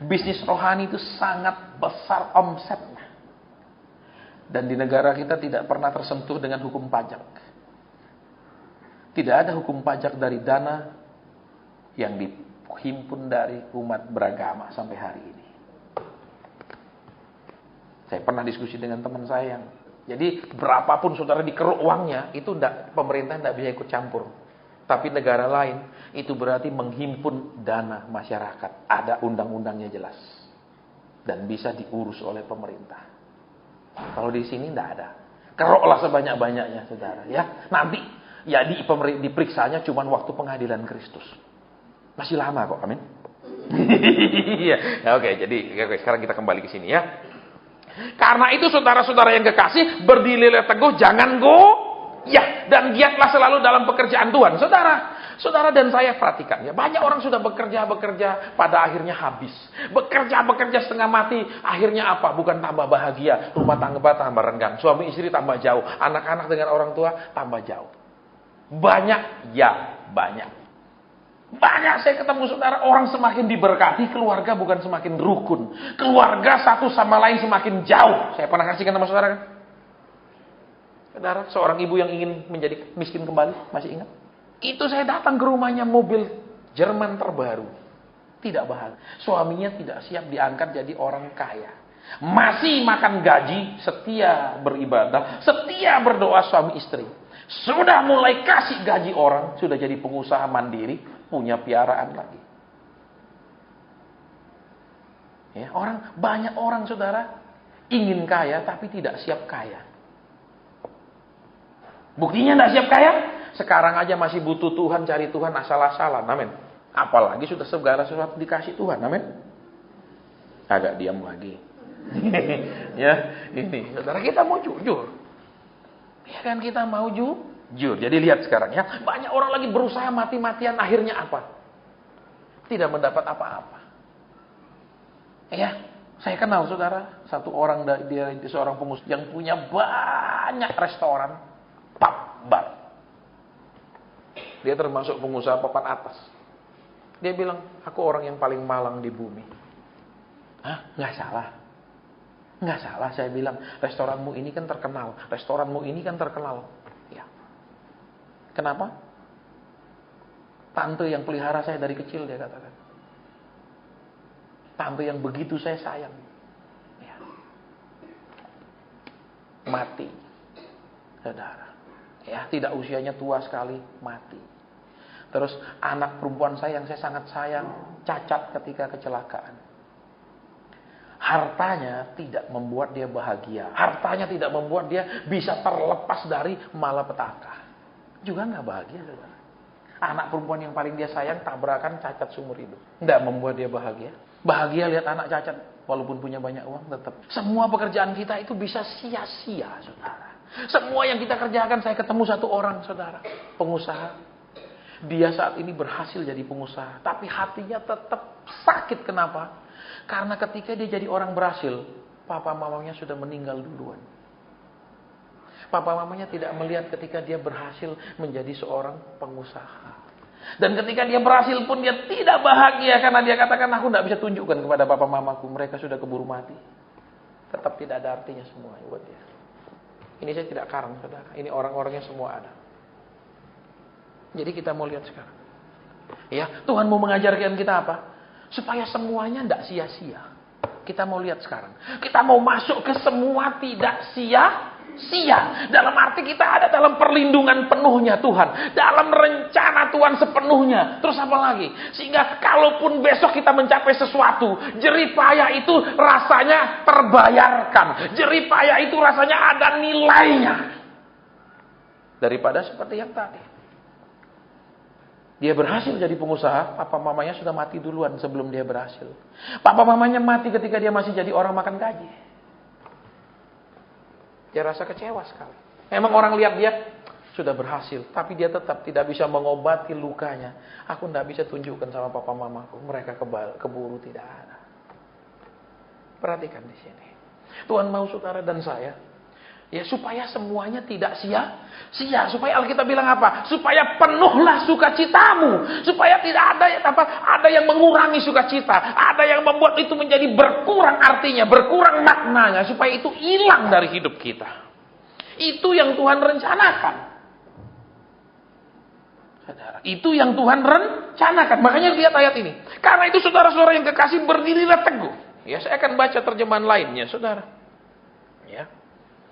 Bisnis rohani itu sangat besar omsetnya. Dan di negara kita tidak pernah tersentuh dengan hukum pajak. Tidak ada hukum pajak dari dana yang dihimpun dari umat beragama sampai hari ini. Saya pernah diskusi dengan teman saya yang, jadi berapapun saudara dikeruk uangnya, itu pemerintah tidak bisa ikut campur. Tapi negara lain, itu berarti menghimpun dana masyarakat. Ada undang-undangnya jelas. Dan bisa diurus oleh pemerintah. Kalau di sini tidak ada. Keroklah sebanyak-banyaknya saudara. Ya, nanti ya diperiksanya cuma waktu pengadilan Kristus. Masih lama kok, amin. Ya, oke, jadi sekarang kita kembali ke sini ya. Karena itu saudara-saudara yang kekasih, berdirilah teguh, jangan ya, dan giatlah selalu dalam pekerjaan Tuhan. Saudara dan saya perhatikan ya, banyak orang sudah bekerja pada akhirnya habis. Bekerja setengah mati, akhirnya apa? Bukan tambah bahagia, rumah tangga tambah renggang, suami istri tambah jauh, anak-anak dengan orang tua tambah jauh. Banyak. Banyak saya ketemu saudara, orang semakin diberkati, keluarga bukan semakin rukun. Keluarga satu sama lain semakin jauh. Saya pernah kasihkan sama saudara kan? Saudara, seorang ibu yang ingin menjadi miskin kembali, masih ingat? Itu saya datang ke rumahnya, mobil Jerman terbaru. Tidak bahagia. Suaminya tidak siap diangkat jadi orang kaya. Masih makan gaji, setia beribadah, setia berdoa suami istri. Sudah mulai kasih gaji orang, sudah jadi pengusaha mandiri, punya piaraan lagi. Ya, banyak orang saudara ingin kaya tapi tidak siap kaya. Buktinya tidak siap kaya? Sekarang aja masih butuh Tuhan, cari Tuhan asal-asalan. Amin. Apalagi sudah segala sesuatu dikasih Tuhan. Amin. Agak diam lagi. Ya, ini saudara, kita mau jujur. Ya kan, kita mau jujur. Jadi lihat sekarang ya, banyak orang lagi berusaha mati-matian, akhirnya apa? Tidak mendapat apa-apa. Ya, saya kenal saudara, satu orang, dia seorang pengusaha yang punya banyak restoran, pub, bar. Dia termasuk pengusaha papan atas. Dia bilang, aku orang yang paling malang di bumi. Hah? Nggak salah. Nggak salah, saya bilang, restoranmu ini kan terkenal. Restoranmu ini kan terkenal. Ya. Kenapa? Tante yang pelihara saya dari kecil, dia katakan. Tante yang begitu saya sayang. Ya. Mati. Saudara. Ya, tidak usianya tua sekali, mati. Terus anak perempuan saya yang saya sangat sayang, cacat ketika kecelakaan. Hartanya tidak membuat dia bahagia. Hartanya tidak membuat dia bisa terlepas dari malapetaka. Juga nggak bahagia, saudara. Anak perempuan yang paling dia sayang tabrakan, cacat seumur hidup. Nggak membuat dia bahagia. Bahagia lihat anak cacat, walaupun punya banyak uang tetap. Semua pekerjaan kita itu bisa sia-sia, saudara. Semua yang kita kerjakan, saya ketemu satu orang, saudara, pengusaha. Dia saat ini berhasil jadi pengusaha, tapi hatinya tetap sakit. Kenapa? Karena ketika dia jadi orang berhasil, papa mamanya sudah meninggal duluan. Papa mamanya tidak melihat ketika dia berhasil menjadi seorang pengusaha. Dan ketika dia berhasil pun dia tidak bahagia, karena dia katakan, aku tidak bisa tunjukkan kepada papa mamaku, mereka sudah keburu mati. Tetap tidak ada artinya semua buat dia. Ini saya tidak karang, saudara. Ini orang-orangnya semua ada. Jadi kita mau lihat sekarang. Ya, Tuhan mau mengajarkan kita apa? Supaya semuanya tidak sia-sia. Kita mau lihat sekarang. Kita mau masuk ke semua tidak sia-sia. Dalam arti kita ada dalam perlindungan penuhnya Tuhan. Dalam rencana Tuhan sepenuhnya. Terus apa lagi? Sehingga kalaupun besok kita mencapai sesuatu, jerih payah itu rasanya terbayarkan. Jerih payah itu rasanya ada nilainya. Daripada seperti yang tadi. Dia berhasil jadi pengusaha, papa mamanya sudah mati duluan sebelum dia berhasil. Papa mamanya mati ketika dia masih jadi orang makan gaji. Dia rasa kecewa sekali. Memang orang lihat dia sudah berhasil, tapi dia tetap tidak bisa mengobati lukanya. Aku tidak bisa tunjukkan sama papa mamaku, mereka keburu tidak ada. Perhatikan di sini. Tuhan mau saudara dan saya, ya, supaya semuanya tidak sia-sia. Supaya Alkitab bilang apa? Supaya penuhlah sukacitamu. Supaya tidak ada yang mengurangi sukacita. Ada yang membuat itu menjadi berkurang artinya, berkurang maknanya. Supaya itu hilang dari hidup kita. Itu yang Tuhan rencanakan. Saudara, itu yang Tuhan rencanakan. Makanya lihat ayat ini. Karena itu saudara-saudara yang kekasih, berdirilah teguh. Ya, saya akan baca terjemahan lainnya, saudara. Ya.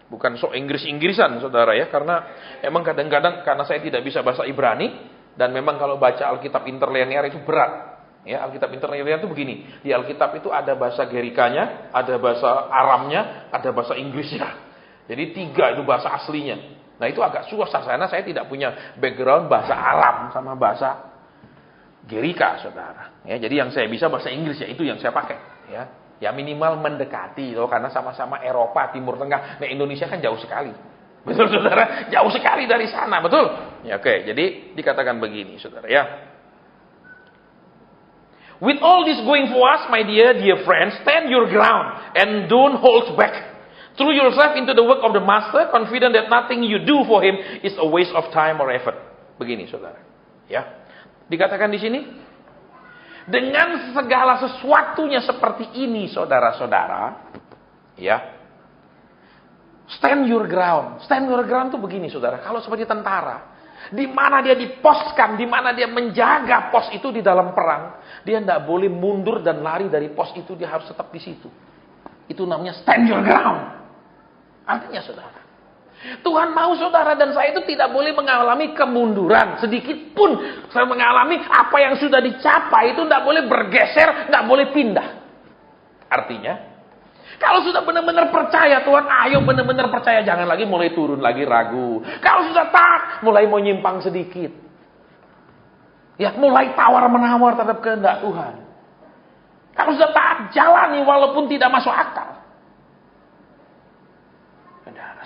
Bukan sok Inggris-Inggrisan, saudara ya. Karena emang kadang-kadang karena saya tidak bisa bahasa Ibrani. Dan memang kalau baca Alkitab interlinear itu berat. Ya, Alkitab interlinear itu begini. Di Alkitab itu ada bahasa Gerikanya, ada bahasa Aramnya, ada bahasa Inggrisnya. Jadi 3 itu bahasa aslinya. Nah itu agak susah. Karena saya tidak punya background bahasa Aram sama bahasa Gerika, saudara. Ya, jadi yang saya bisa bahasa Inggris, ya itu yang saya pakai. Ya minimal mendekati loh, karena sama-sama Eropa, Timur Tengah. Nah Indonesia kan jauh sekali. Betul saudara? Jauh sekali dari sana, betul? Ya oke, jadi dikatakan begini saudara ya. With all this going for us, my dear friends, stand your ground and don't hold back. Throw yourself into the work of the master, confident that nothing you do for him is a waste of time or effort. Begini saudara. Ya. Dikatakan di sini, dengan segala sesuatunya seperti ini, saudara-saudara, ya, Stand your ground. Stand your ground itu begini, saudara. Kalau seperti tentara, di mana dia diposkan, di mana dia menjaga pos itu di dalam perang, dia tidak boleh mundur dan lari dari pos itu, dia harus tetap di situ. Itu namanya stand your ground. Artinya, saudara, Tuhan mau saudara dan saya itu tidak boleh mengalami kemunduran. Sedikit pun saya mengalami apa yang sudah dicapai itu tidak boleh bergeser, tidak boleh pindah. Artinya, kalau sudah benar-benar percaya Tuhan, ayo benar-benar percaya. Jangan lagi mulai turun lagi ragu. Kalau sudah tak, mulai mau nyimpang sedikit. Ya, mulai tawar-menawar terhadap kehendak Tuhan. Kalau sudah tak, jalani walaupun tidak masuk akal.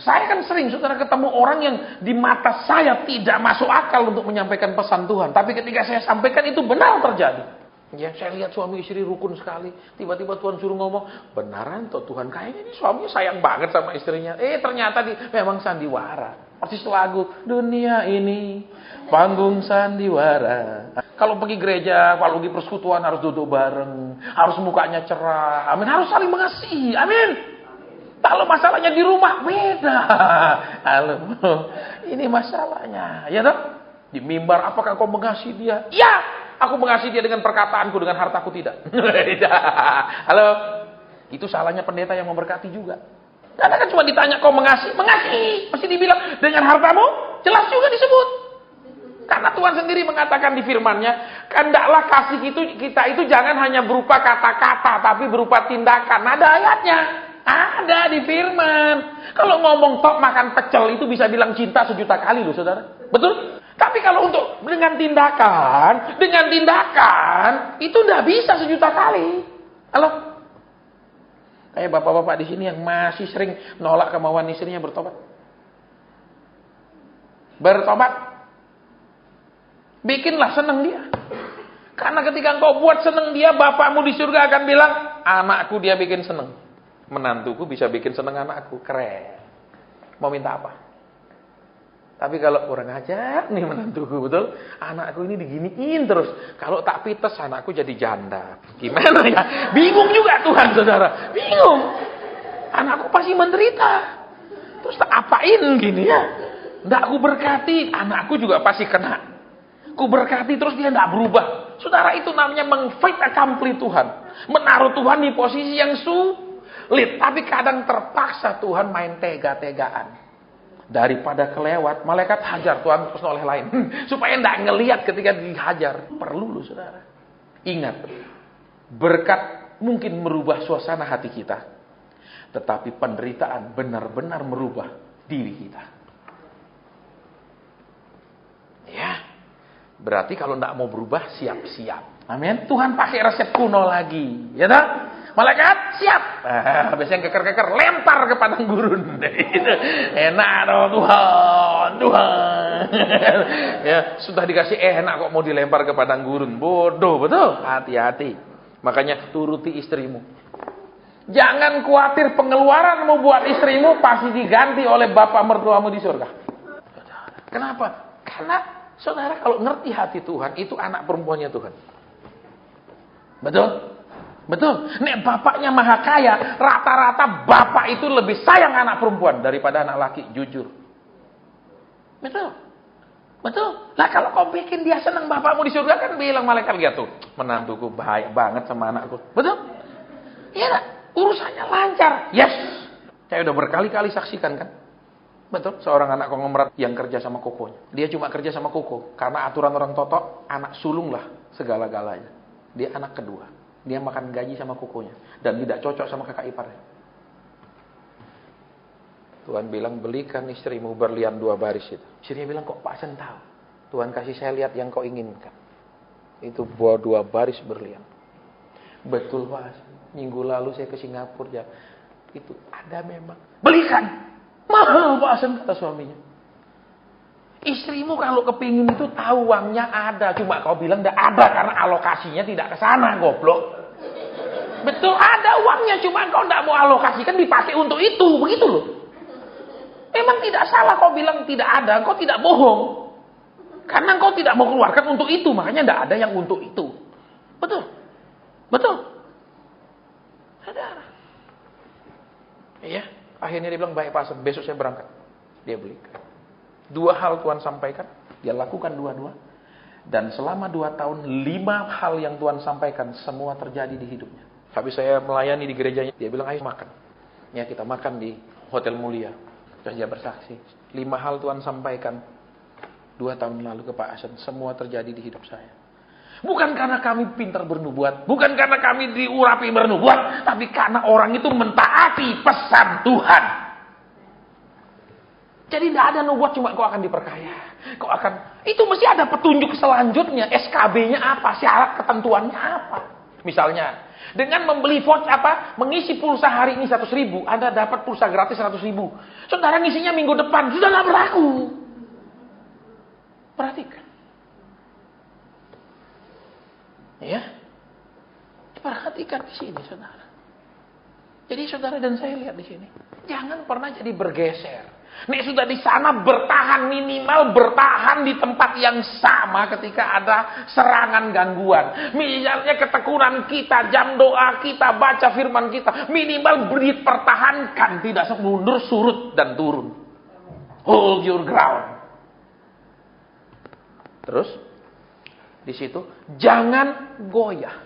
Saya kan sering, saudara, ketemu orang yang di mata saya tidak masuk akal untuk menyampaikan pesan Tuhan. Tapi ketika saya sampaikan itu benar terjadi. Ya, saya lihat suami istri rukun sekali. Tiba-tiba Tuhan suruh ngomong, benaran toh Tuhan, kayaknya ini suaminya sayang banget sama istrinya. Ternyata memang sandiwara. Persis lagu, dunia ini panggung sandiwara. Kalau pergi gereja, kalau pergi persekutuan harus duduk bareng. Harus mukanya cerah. Amin. Harus saling mengasihi. Amin. Kalau masalahnya di rumah, beda. Halo, ini masalahnya. Ya toh? Di mimbar, apakah kau mengasihi dia? Ya. Aku mengasihi dia dengan perkataanku, dengan hartaku tidak. Halo. Itu salahnya pendeta yang memberkati juga. Karena kan cuma ditanya kau mengasihi. Mengasihi. Pasti dibilang dengan hartamu. Jelas juga disebut. Karena Tuhan sendiri mengatakan di firman-Nya, hendaklah kasih kita itu jangan hanya berupa kata-kata, tapi berupa tindakan. Ada ayatnya. Ada di firman. Kalau ngomong tok makan pecel itu bisa bilang cinta 1.000.000 kali loh, saudara. Betul? Tapi kalau untuk dengan tindakan itu tidak bisa 1.000.000 kali. Halo? Kayak bapak-bapak di sini yang masih sering nolak kemauan istrinya bertobat. Bertobat. Bikinlah senang dia. Karena ketika engkau buat senang dia, bapakmu di surga akan bilang, anakku dia bikin senang. Menantuku bisa bikin senang anakku. Keren. Mau minta apa? Tapi kalau kurang ajar nih menantuku, betul? Anakku ini diginiin terus. Kalau tak pites, anakku jadi janda. Gimana ya? Bingung juga Tuhan, saudara. Bingung. Anakku pasti menderita. Terus tak apain gini ya? Nggak aku berkati, anakku juga pasti kena. Ku berkati terus dia nggak berubah. Saudara, itu namanya meng-fight accompli Tuhan. Menaruh Tuhan di posisi yang sulit. Tapi kadang terpaksa Tuhan main tega-tegaan. Daripada kelewat, malaikat hajar, Tuhan terus oleh lain. Supaya tidak ngelihat ketika dihajar. Perlu loh, saudara. Ingat, berkat mungkin merubah suasana hati kita. Tetapi penderitaan benar-benar merubah diri kita. Ya, berarti kalau tidak mau berubah, siap-siap. Amin. Tuhan pakai resep kuno lagi. Ya tak? Malaikat siap. Biasanya keker-keker lempar ke padang gurun. Enak dong Tuhan. Ya, sudah dikasih enak kok mau dilempar ke padang gurun. Bodoh, betul? Hati-hati. Makanya turuti istrimu. Jangan khawatir pengeluaranmu buat istrimu pasti diganti oleh bapak mertuamu di surga. Kenapa? Karena saudara kalau ngerti hati Tuhan, itu anak perempuannya Tuhan. Betul? Betul. Nek bapaknya maha kaya, rata-rata bapak itu lebih sayang anak perempuan daripada anak laki, jujur. Betul. Betul. Nah kalau kau bikin dia senang bapakmu di surga, kan bilang malaikat, lihat tuh, menantuku baik banget sama anakku. Betul? Iya, urusannya lancar. Yes. Saya udah berkali-kali saksikan kan. Betul. Seorang anak konglomerat yang kerja sama kokonya. Dia cuma kerja sama koko. Karena aturan orang totok, anak sulung lah segala-galanya. Dia anak kedua. Dia makan gaji sama kokonya. Dan tidak cocok sama kakak iparnya. Tuhan bilang, belikan istrimu berlian 2 baris itu. Istrinya bilang, kok Pak Sen tahu? Tuhan kasih saya lihat yang kau inginkan. Itu 2 baris berlian. Betul Pak. Minggu lalu saya ke Singapura. Ya. Itu ada memang. Belikan. Mahal Pak Sen, kata suaminya. Istrimu kalau kepingin itu tahu uangnya ada. Cuma kau bilang tidak ada karena alokasinya tidak ke sana, goblok. Betul, ada uangnya. Cuma kau tidak mau alokasikan, dipakai untuk itu. Begitu loh. Memang tidak salah kau bilang tidak ada. Kau tidak bohong. Karena kau tidak mau keluarkan untuk itu. Makanya tidak ada yang untuk itu. Betul. Betul. Ada. Iya. Akhirnya dia bilang, baik Pak Hasan, besok saya berangkat. Dia belikan. 2 hal Tuhan sampaikan, dia lakukan dua-dua. Dan selama 2 tahun, 5 hal yang Tuhan sampaikan, semua terjadi di hidupnya. Habis saya melayani di gerejanya, dia bilang, ayo makan. Ya, kita makan di Hotel Mulia. Terus dia bersaksi. 5 hal Tuhan sampaikan 2 tahun lalu ke Pak Hasan, semua terjadi di hidup saya. Bukan karena kami pintar bernubuat, bukan karena kami diurapi bernubuat, tapi karena orang itu mentaati pesan Tuhan. Jadi tidak ada nubuat cuma kau akan diperkaya. Kau akan, itu mesti ada petunjuk selanjutnya. SKB-nya apa? Syarat ketentuannya apa? Misalnya, dengan membeli voucher mengisi pulsa hari ini 100.000, Anda dapat pulsa gratis 100.000. Saudara ngisinya minggu depan, sudah tidak berlaku. Perhatikan. Ya, perhatikan di sini, saudara. Jadi saudara dan saya lihat di sini, jangan pernah jadi bergeser. Nek sudah di sana bertahan, minimal bertahan di tempat yang sama ketika ada serangan gangguan. Misalnya ketekunan kita, jam doa kita, baca firman kita, minimal dipertahankan, tidak mundur, surut dan turun. Hold your ground. Terus di situ jangan goyah.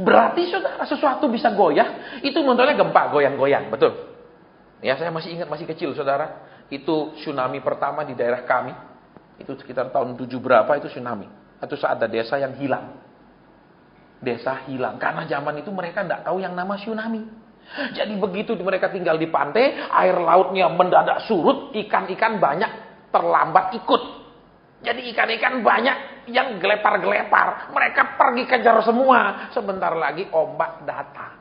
Berarti saudara sesuatu bisa goyah, itu menurutnya gempa goyang-goyang, betul? Ya, saya masih ingat, masih kecil saudara, itu tsunami pertama di daerah kami. Itu sekitar tahun 7 berapa itu tsunami. Itu saat ada desa yang hilang. Desa hilang karena zaman itu mereka tidak tahu yang nama tsunami. Jadi begitu mereka tinggal di pantai, air lautnya mendadak surut, ikan-ikan banyak terlambat ikut. Jadi ikan-ikan banyak yang gelepar-gelepar. Mereka pergi kejar semua. Sebentar lagi ombak datang.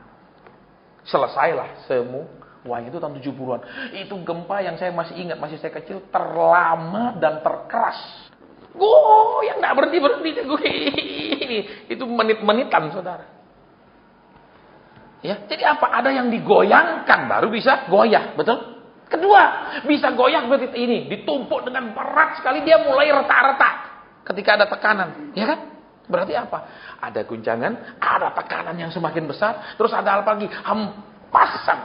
Selesailah semua. Wah, itu tahun 70-an. Itu gempa yang saya masih ingat, masih saya kecil, terlama dan terkeras. Goyang, gak berhenti-berhenti. Itu menit-menitan, saudara. Ya, jadi apa? Ada yang digoyangkan, baru bisa goyah, betul? Kedua, bisa goyah seperti ini, ditumpuk dengan berat sekali, dia mulai retak-retak ketika ada tekanan, ya kan? Berarti apa? Ada guncangan, ada tekanan yang semakin besar, terus ada apa lagi? Hempasan.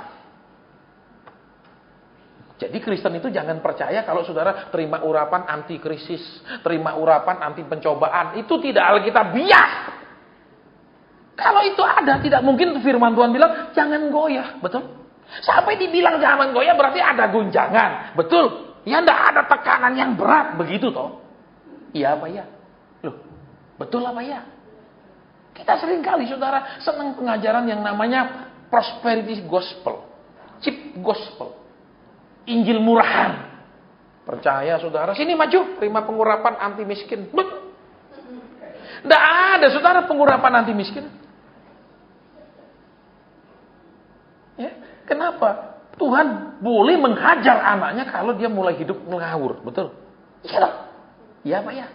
Jadi Kristen itu jangan percaya kalau saudara terima urapan anti krisis, terima urapan anti pencobaan, itu tidak alkitabiah. Kalau itu ada, tidak mungkin firman Tuhan bilang jangan goyah, betul? Sampai dibilang jangan goyah berarti ada guncangan. Betul. Ya enggak ada tekanan yang berat. Begitu toh. Iya apa ya? Loh, betul apa ya? Kita sering kali saudara senang pengajaran yang namanya prosperity gospel. Cheap gospel. Injil murahan. Percaya saudara, sini maju. Terima pengurapan anti miskin. Enggak ada saudara pengurapan anti miskin. Ya. Kenapa? Tuhan boleh menghajar anaknya kalau dia mulai hidup ngawur. Betul? Iya. Iya Pak ya?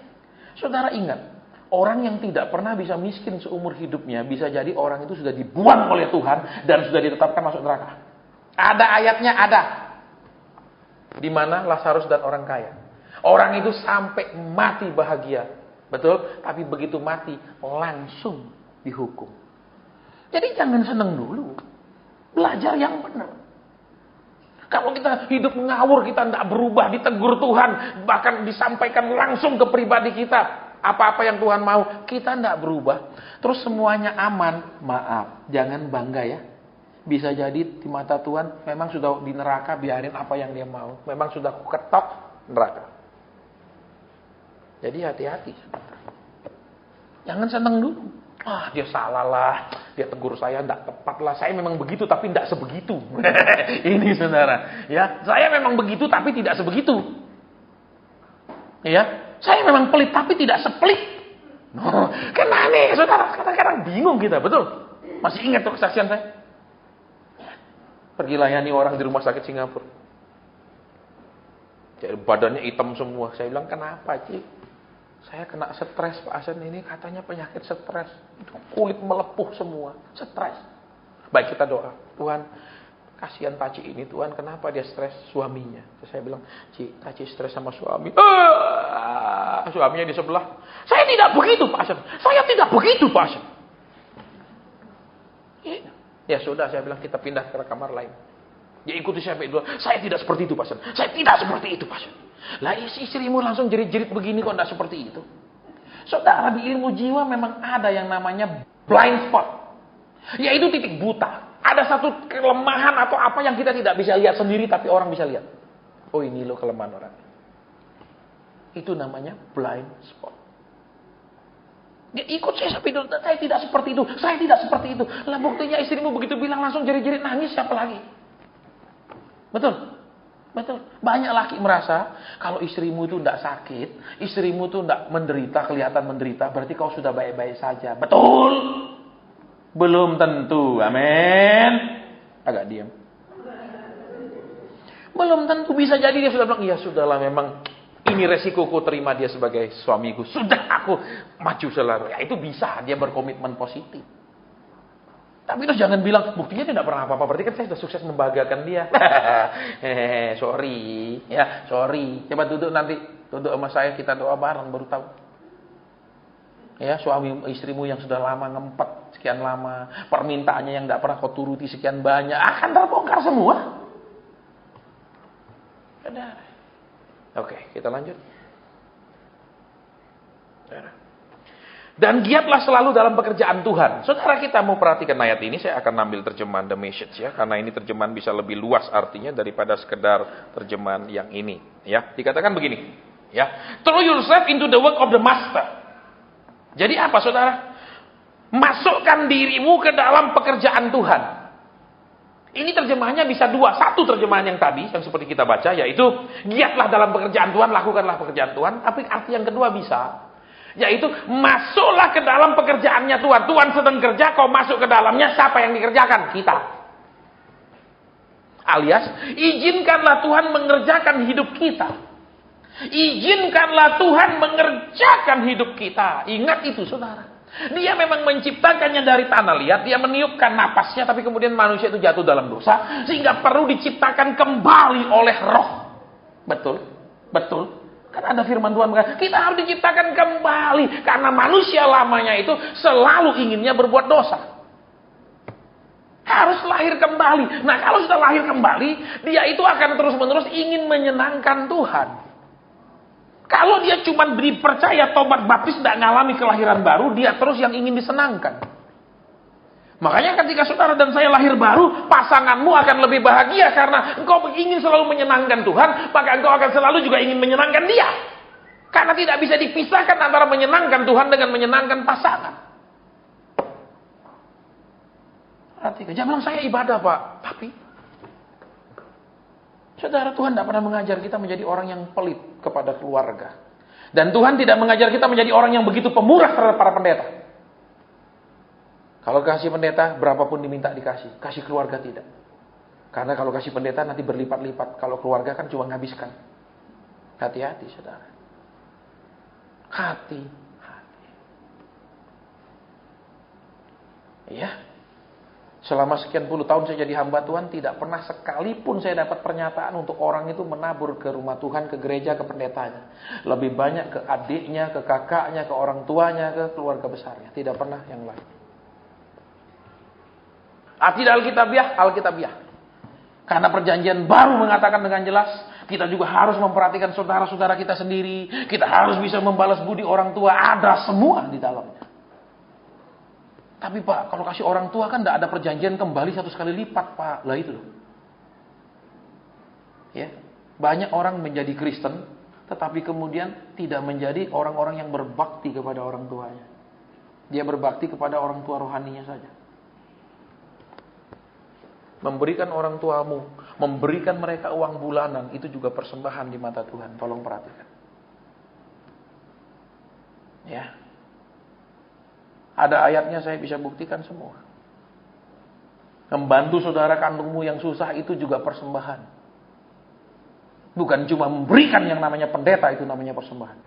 Saudara ingat, orang yang tidak pernah bisa miskin seumur hidupnya, bisa jadi orang itu sudah dibuang oleh Tuhan dan sudah ditetapkan masuk neraka. Ada ayatnya, ada. Di mana Lazarus dan orang kaya. Orang itu sampai mati bahagia. Betul? Tapi begitu mati, langsung dihukum. Jadi jangan senang dulu. Belajar yang benar. Kalau kita hidup ngawur, kita tidak berubah, ditegur Tuhan, bahkan disampaikan langsung ke pribadi kita, apa-apa yang Tuhan mau, kita tidak berubah. Terus semuanya aman, maaf, jangan bangga ya. Bisa jadi di mata Tuhan, memang sudah di neraka, biarin apa yang dia mau. Memang sudah ketok neraka. Jadi hati-hati. Jangan senang dulu. Ah, dia salah lah. Dia tegur saya tidak tepat lah. Saya memang begitu tapi tidak sebegitu. Ini saudara. Ya, saya memang begitu tapi tidak sebegitu. Ya, saya memang pelit tapi tidak sepelit. Oh, kan aneh saudara. Kadang-kadang bingung kita, betul. Masih ingat tuh kesaksian saya. Pergi layani orang di rumah sakit Singapura. Jadi badannya hitam semua. Saya bilang, kenapa Cik? Saya kena stres Pak Hasan, ini katanya penyakit stres. Kulit melepuh semua, stres. Baik, kita doa. Tuhan, kasihan Pak Cik ini, Tuhan kenapa dia stres? Suaminya. Terus saya bilang, Cik, Pak Cik stres sama suami. Suaminya di sebelah. Saya tidak begitu Pak Hasan. Saya tidak begitu Pak Hasan. Ya sudah, saya bilang kita pindah ke kamar lain. Dia ikuti sampai dulu. Saya tidak seperti itu, Pastor. Saya tidak seperti itu, Pastor. Lah istrimu langsung jerit-jerit begini kok tidak seperti itu. Saudara, di ilmu jiwa memang ada yang namanya blind spot. Yaitu titik buta. Ada satu kelemahan atau apa yang kita tidak bisa lihat sendiri tapi orang bisa lihat. Oh, ini loh kelemahan orang. Itu namanya blind spot. Dia ikut saya sampai dulu. Saya tidak seperti itu. Saya tidak seperti itu. Lah buktinya istrimu begitu bilang langsung jerit-jerit nangis, siapa lagi? Betul. Betul. Banyak laki merasa kalau istrimu itu tidak sakit, istrimu itu tidak menderita, kelihatan menderita, berarti kau sudah baik-baik saja. Betul. Belum tentu. Amin. Agak diam. Belum tentu, bisa jadi dia sudah bilang, iya sudahlah memang ini resikoku, terima dia sebagai suamiku. Sudah aku maju selalu. Ya itu bisa, dia berkomitmen positif. Tapi itu jangan bilang, buktinya tidak pernah apa-apa. Berarti kan saya sudah sukses membahagiakan dia. Sorry. Ya, sorry. Coba duduk nanti. Duduk sama saya, kita doa bareng, baru tahu. Ya, suami istrimu yang sudah lama ngempet, sekian lama. Permintaannya yang tidak pernah kau turuti sekian banyak. Akan terbongkar semua. Benar. Oke, kita lanjut. Dan giatlah selalu dalam pekerjaan Tuhan. Saudara, kita mau perhatikan ayat ini, saya akan ambil terjemahan The Message ya, karena ini terjemahan bisa lebih luas artinya daripada sekedar terjemahan yang ini. Ya, dikatakan begini, ya, throw yourself into the work of the master. Jadi apa, saudara? Masukkan dirimu ke dalam pekerjaan Tuhan. Ini terjemahannya bisa dua. Satu terjemahan yang tadi, yang seperti kita baca, yaitu giatlah dalam pekerjaan Tuhan, lakukanlah pekerjaan Tuhan. Tapi arti yang kedua bisa, yaitu masuklah ke dalam pekerjaannya Tuhan. Tuhan sedang kerja, kau masuk ke dalamnya, siapa yang dikerjakan? Kita. Alias, izinkanlah Tuhan mengerjakan hidup kita. Izinkanlah Tuhan mengerjakan hidup kita. Ingat itu, saudara. Dia memang menciptakannya dari tanah liat, dia meniupkan napasnya, tapi kemudian manusia itu jatuh dalam dosa, sehingga perlu diciptakan kembali oleh roh. Betul? Betul? Kan ada firman Tuhan berkata, kita harus diciptakan kembali. Karena manusia lamanya itu selalu inginnya berbuat dosa. Harus lahir kembali. Nah, kalau sudah lahir kembali, dia itu akan terus-menerus ingin menyenangkan Tuhan. Kalau dia cuma dipercaya tobat baptis, tidak ngalami kelahiran baru, dia terus yang ingin disenangkan. Makanya ketika saudara dan saya lahir baru, pasanganmu akan lebih bahagia karena engkau ingin selalu menyenangkan Tuhan, maka engkau akan selalu juga ingin menyenangkan dia. Karena tidak bisa dipisahkan antara menyenangkan Tuhan dengan menyenangkan pasangan. Artinya, jangan bilang saya ibadah, Pak. Tapi saudara, Tuhan tidak pernah mengajar kita menjadi orang yang pelit kepada keluarga. Dan Tuhan tidak mengajar kita menjadi orang yang begitu pemurah terhadap para pendeta. Kalau kasih pendeta, berapapun diminta dikasih. Kasih keluarga tidak. Karena kalau kasih pendeta nanti berlipat-lipat. Kalau keluarga kan cuma menghabiskan. Hati-hati, saudara. Hati-hati. Ya. Selama sekian puluh tahun saya jadi hamba Tuhan, tidak pernah sekalipun saya dapat pernyataan untuk orang itu menabur ke rumah Tuhan, ke gereja, ke pendetanya. Lebih banyak ke adiknya, ke kakaknya, ke orang tuanya, ke keluarga besarnya. Tidak pernah yang lain. Tidak Alkitabiah. Karena perjanjian baru mengatakan dengan jelas, kita juga harus memperhatikan saudara-saudara kita sendiri. Kita harus bisa membalas budi orang tua. Ada semua di dalamnya. Tapi Pak, kalau kasih orang tua kan tidak ada perjanjian kembali 1 kali lipat, Pak. Lah itu loh. Ya. Banyak orang menjadi Kristen, tetapi kemudian tidak menjadi orang-orang yang berbakti kepada orang tuanya. Dia berbakti kepada orang tua rohaninya saja. Memberikan orang tuamu, memberikan mereka uang bulanan, itu juga persembahan di mata Tuhan. Tolong perhatikan. Ya. Ada ayatnya, saya bisa buktikan semua. Membantu saudara kandungmu yang susah itu juga persembahan. Bukan cuma memberikan yang namanya pendeta, itu namanya persembahan.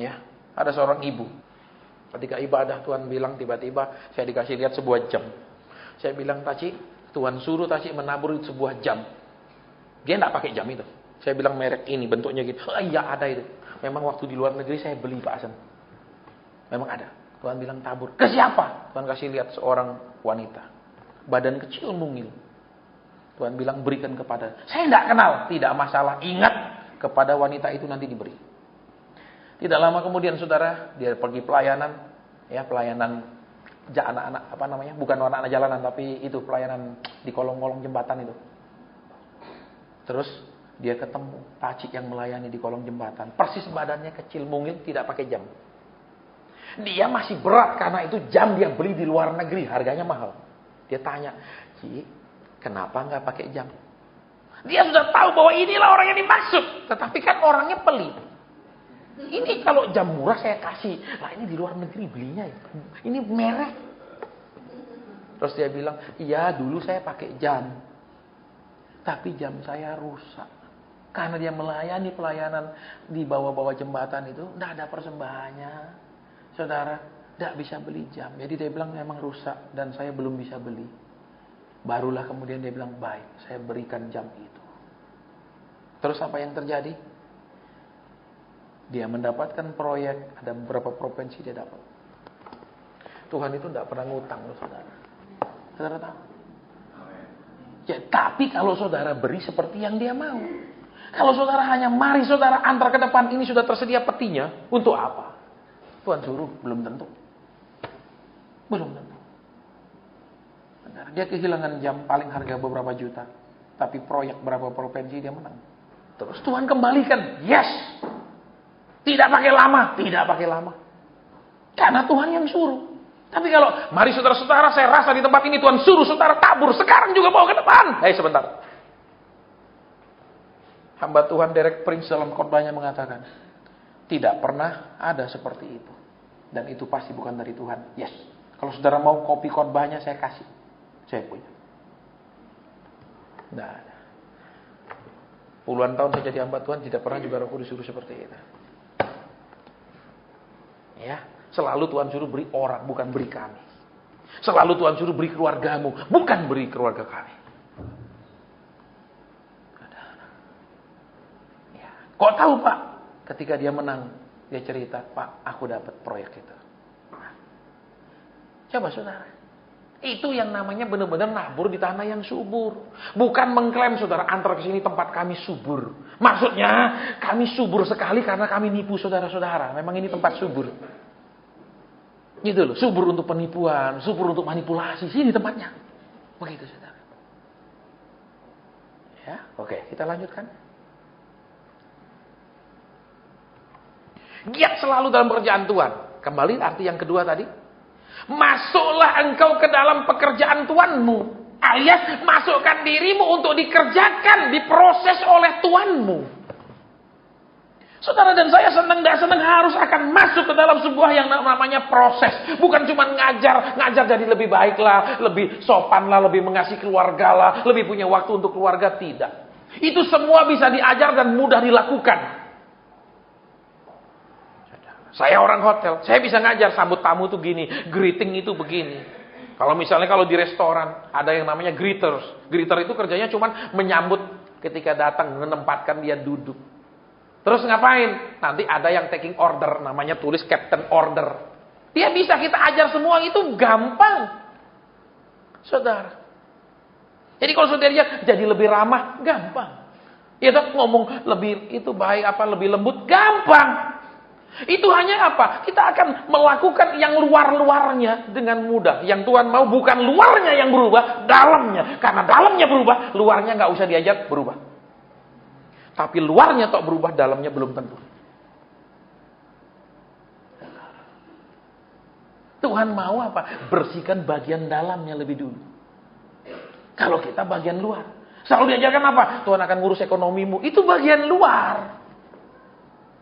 Ya. Ada seorang ibu. Ketika ibadah Tuhan bilang tiba-tiba saya dikasih lihat sebuah jam. Saya bilang, Taci, Tuhan suruh Taci menabur sebuah jam. Dia tidak pakai jam itu. Saya bilang merek ini, bentuknya gitu. Oh iya ada itu. Memang waktu di luar negeri saya beli Pak Hasan. Memang ada. Tuhan bilang tabur. Ke siapa? Tuhan kasih lihat seorang wanita. Badan kecil mungil. Tuhan bilang berikan kepada. Saya tidak kenal, tidak masalah. Ingat, kepada wanita itu nanti diberi. Tidak lama kemudian saudara, dia pergi pelayanan, ya pelayanan anak-anak apa namanya? Bukan anak-anak jalanan, tapi itu pelayanan di kolong-kolong jembatan itu. Terus dia ketemu pacik yang melayani di kolong jembatan. Persis badannya kecil, mungil, tidak pakai jam. Dia masih berat karena itu jam dia beli di luar negeri, harganya mahal. Dia tanya, Ci, kenapa nggak pakai jam? Dia sudah tahu bahwa inilah orang yang dimaksud. Tetapi kan orangnya pelit. Ini kalau jam murah saya kasih. Lah ini di luar negeri belinya. Ini merek. Terus dia bilang, iya dulu saya pakai jam. Tapi jam saya rusak. Karena dia melayani pelayanan di bawah-bawah jembatan itu. Tidak ada persembahannya. Saudara, tidak bisa beli jam. Jadi dia bilang memang rusak. Dan saya belum bisa beli. Barulah kemudian dia bilang, baik, saya berikan jam itu. Terus apa yang terjadi? Dia mendapatkan proyek, ada beberapa provinsi dia dapat. Tuhan itu tidak pernah ngutang loh saudara. Saudara tahu? Ya, tapi kalau saudara beri seperti yang dia mau. Kalau saudara hanya mari saudara antar ke depan, ini sudah tersedia petinya, untuk apa? Tuhan suruh, belum tentu. Belum tentu. Dia kehilangan jam paling harga beberapa juta. Tapi proyek berapa provinsi dia menang. Terus Tuhan kembalikan. Yes. Tidak pakai lama. Tidak pakai lama. Karena Tuhan yang suruh. Tapi kalau, mari saudara-saudara, saya rasa di tempat ini Tuhan suruh saudara tabur. Sekarang juga bawa ke depan. Sebentar. Hamba Tuhan Derek Prince dalam khotbahnya mengatakan, tidak pernah ada seperti itu. Dan itu pasti bukan dari Tuhan. Yes. Kalau saudara mau kopi khotbahnya, saya kasih. Saya punya. Nah, puluhan tahun saya jadi hamba Tuhan, tidak pernah juga Roh Kudus suruh seperti itu. Ya, selalu Tuhan suruh beri orang, bukan beri kami. Selalu Tuhan suruh beri keluargamu, bukan beri keluarga kami. Ya. Kok tahu Pak? Ketika dia menang, dia cerita, Pak, aku dapat proyek itu. Nah, coba saudara. Itu yang namanya benar-benar nabur di tanah yang subur. Bukan mengklaim saudara antar ke sini tempat kami subur. Maksudnya kami subur sekali karena kami nipu saudara-saudara. Memang ini tempat subur. Gitu loh, subur untuk penipuan, subur untuk manipulasi. Sini tempatnya. Begitu saudara. Ya, oke, kita lanjutkan. Giat selalu dalam pekerjaan Tuhan. Kembali arti yang kedua tadi. Masuklah engkau ke dalam pekerjaan Tuhanmu. Alias masukkan dirimu untuk dikerjakan, diproses oleh Tuhanmu. Saudara dan saya senang dan senang harus akan masuk ke dalam sebuah yang namanya proses. Bukan cuma ngajar jadi lebih baik lah, lebih sopan lah, lebih mengasihi keluarga lah, lebih punya waktu untuk keluarga. Tidak. Itu semua bisa diajar dan mudah dilakukan. Saya orang hotel, saya bisa ngajar sambut tamu itu gini, greeting itu begini. Kalau misalnya di restoran, ada yang namanya greeters. Greeter itu kerjanya cuma menyambut ketika datang, menempatkan dia duduk. Terus ngapain? Nanti ada yang taking order, namanya tulis captain order. Dia bisa kita ajar semua itu gampang. Saudara. Jadi kalau saudara jadi lebih ramah, gampang. Ya ngomong lebih itu baik lebih lembut, gampang. Itu hanya apa? Kita akan melakukan yang luar-luarnya dengan mudah. Yang Tuhan mau bukan luarnya yang berubah, dalamnya. Karena dalamnya berubah, luarnya nggak usah diajar berubah. Tapi luarnya tok berubah, dalamnya belum tentu. Tuhan mau apa? Bersihkan bagian dalamnya lebih dulu. Kalau kita bagian luar. Selalu diajarkan apa? Tuhan akan ngurus ekonomimu. Itu bagian luar.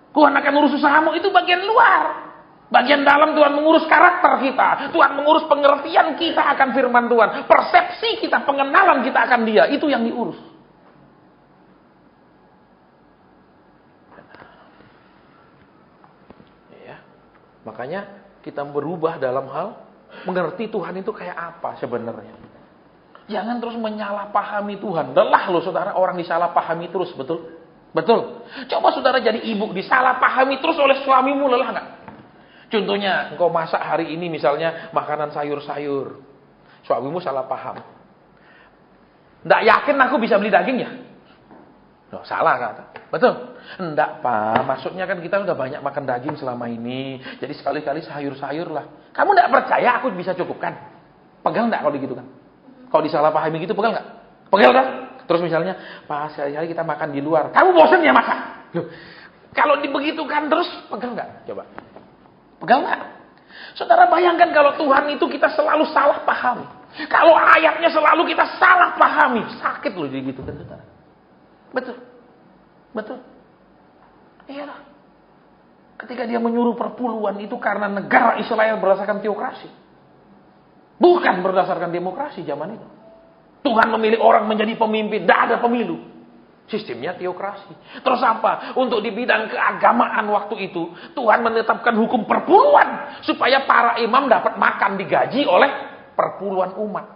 Tuhan akan urus usahamu, itu bagian luar. Bagian dalam Tuhan mengurus karakter kita. Tuhan mengurus pengertian kita akan firman Tuhan. Persepsi kita, pengenalan kita akan dia. Itu yang diurus. Ya. Makanya kita berubah dalam hal mengerti Tuhan itu kayak apa sebenarnya. Jangan terus menyalahpahami Tuhan. Lelah loh saudara orang disalahpahami terus, betul? Betul. Coba saudara jadi ibu disalahpahami terus oleh suamimu, lelah nggak? Contohnya, engkau masak hari ini misalnya makanan sayur-sayur. Suamimu salah paham. Nggak yakin aku bisa beli daging ya? Loh, salah kata. Betul? Enggak, Pak. Maksudnya kan kita udah banyak makan daging selama ini. Jadi sekali-kali sayur-sayur lah. Kamu enggak percaya aku bisa cukupkan? Pegal enggak kalau gitu kan? Kalau disalahpahami gitu, pegal enggak? Pegal kan? Terus misalnya, Pak, sekali-kali kita makan di luar. Kamu bosan ya makan? Loh, kalau dibegitukan terus, pegal enggak? Coba. Pegal enggak? Saudara bayangkan kalau Tuhan itu kita selalu salah pahami. Kalau ayatnya selalu kita salah pahami. Sakit loh jadi gitu kan, saudara. Betul. Betul. Iya. Ketika dia menyuruh perpuluhan itu karena negara Israel berdasarkan teokrasi. Bukan berdasarkan demokrasi zaman itu. Tuhan memilih orang menjadi pemimpin. Tidak ada pemilu. Sistemnya teokrasi. Terus apa? Untuk di bidang keagamaan waktu itu, Tuhan menetapkan hukum perpuluhan. Supaya para imam dapat makan digaji oleh perpuluhan umat.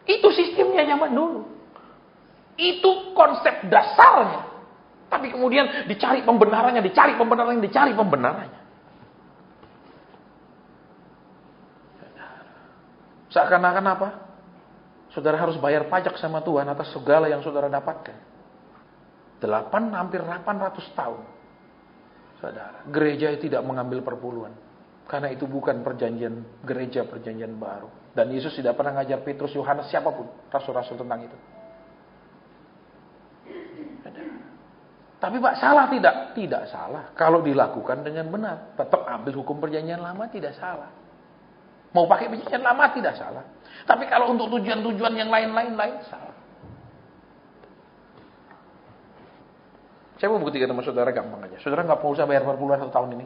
Itu sistemnya zaman dulu. Itu konsep dasarnya. Tapi kemudian dicari pembenarannya, dicari pembenarannya, dicari pembenarannya. Seakan-akan apa? Saudara harus bayar pajak sama Tuhan atas segala yang saudara dapatkan. Hampir 800 tahun. Saudara, gereja tidak mengambil perpuluhan. Karena itu bukan perjanjian gereja, perjanjian baru. Dan Yesus tidak pernah ngajar Petrus, Yohanes, siapapun, rasul-rasul tentang itu. Tapi Pak, salah tidak? Tidak salah. Kalau dilakukan dengan benar. Tetap ambil hukum perjanjian lama, tidak salah. Mau pakai perjanjian lama, tidak salah. Tapi kalau untuk tujuan-tujuan yang lain-lain, salah. Saya mau buktikan sama saudara gampang aja. Saudara nggak usah bayar perpuluhan 1 tahun ini.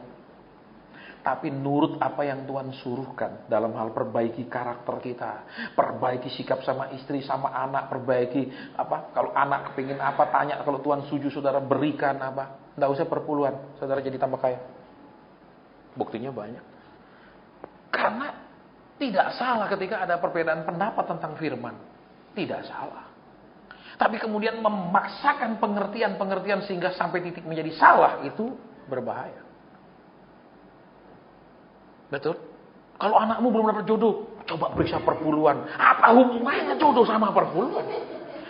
Tapi nurut apa yang Tuhan suruhkan dalam hal perbaiki karakter kita, perbaiki sikap sama istri, sama anak, perbaiki apa? Kalau anak kepingin apa, tanya. Kalau Tuhan setuju, saudara berikan apa? Nggak usah perpuluhan, saudara jadi tambah kaya. Buktinya banyak. Karena tidak salah ketika ada perbedaan pendapat tentang firman, tidak salah. Tapi kemudian memaksakan pengertian-pengertian sehingga sampai titik menjadi salah, itu berbahaya. Betul? Kalau anakmu belum dapat jodoh, coba periksa perpuluhan. Apa hubungannya jodoh sama perpuluhan?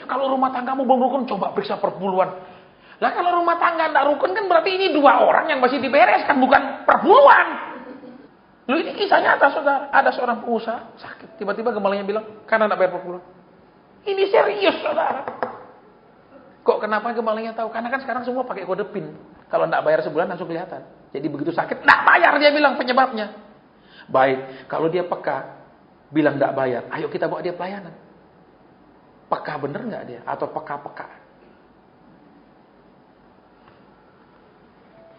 Kalau rumah tanggamu belum rukun, coba periksa perpuluhan. Lah kalau rumah tangga tidak rukun kan berarti ini 2 orang yang masih dibereskan, bukan perpuluhan. Loh, ini kisah nyata, saudara. Ada seorang pengusaha sakit, tiba-tiba gemalanya bilang, karena tidak bayar perpuluhan. Ini serius, saudara. Kok kenapa gemalanya tahu? Karena kan sekarang semua pakai kode PIN. Kalau tidak bayar sebulan langsung kelihatan. Jadi begitu sakit, tidak bayar, dia bilang penyebabnya. Baik, kalau dia peka, bilang tidak bayar, ayo kita bawa dia pelayanan. Peka bener nggak dia? Atau peka-peka?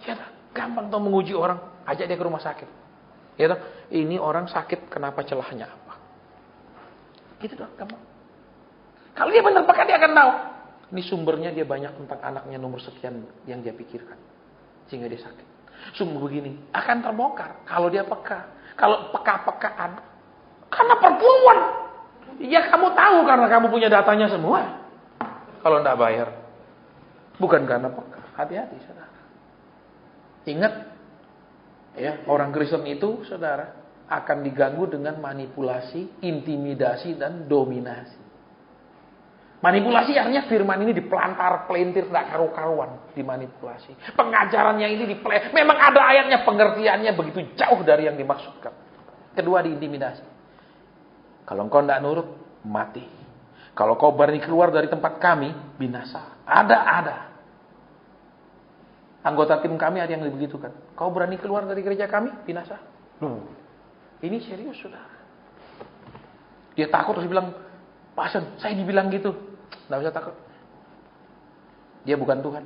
Ya, gampang tuh menguji orang. Ajak dia ke rumah sakit. Ya, ini orang sakit, kenapa celahnya apa? Gitu dong, gampang. Kalau dia benar peka, dia akan tahu. Ini sumbernya dia banyak tentang anaknya nomor sekian yang dia pikirkan. Sehingga dia sakit. Sumber begini, akan terbongkar kalau dia peka. Kalau peka-pekaan, karena perpuluhan. Ya kamu tahu karena kamu punya datanya semua. Kalau tidak bayar, bukan karena peka. Hati-hati, saudara. Ingat, ya orang Kristen itu, saudara, akan diganggu dengan manipulasi, intimidasi, dan dominasi. Manipulasi artinya firman ini dipelantar, pelintir, tidak karu-karuan, dimanipulasi. Pengajarannya ini memang ada ayatnya, pengertiannya begitu jauh dari yang dimaksudkan. Kedua, diintimidasi. Kalau engkau tidak nurut, mati. Kalau kau berani keluar dari tempat kami, binasa. Ada. Anggota tim kami ada yang begitukan. Kau berani keluar dari gereja kami, binasa. Ini serius, saudara. Dia takut terus bilang, Pastor, saya dibilang gitu. Tidak usah takut. Dia bukan Tuhan.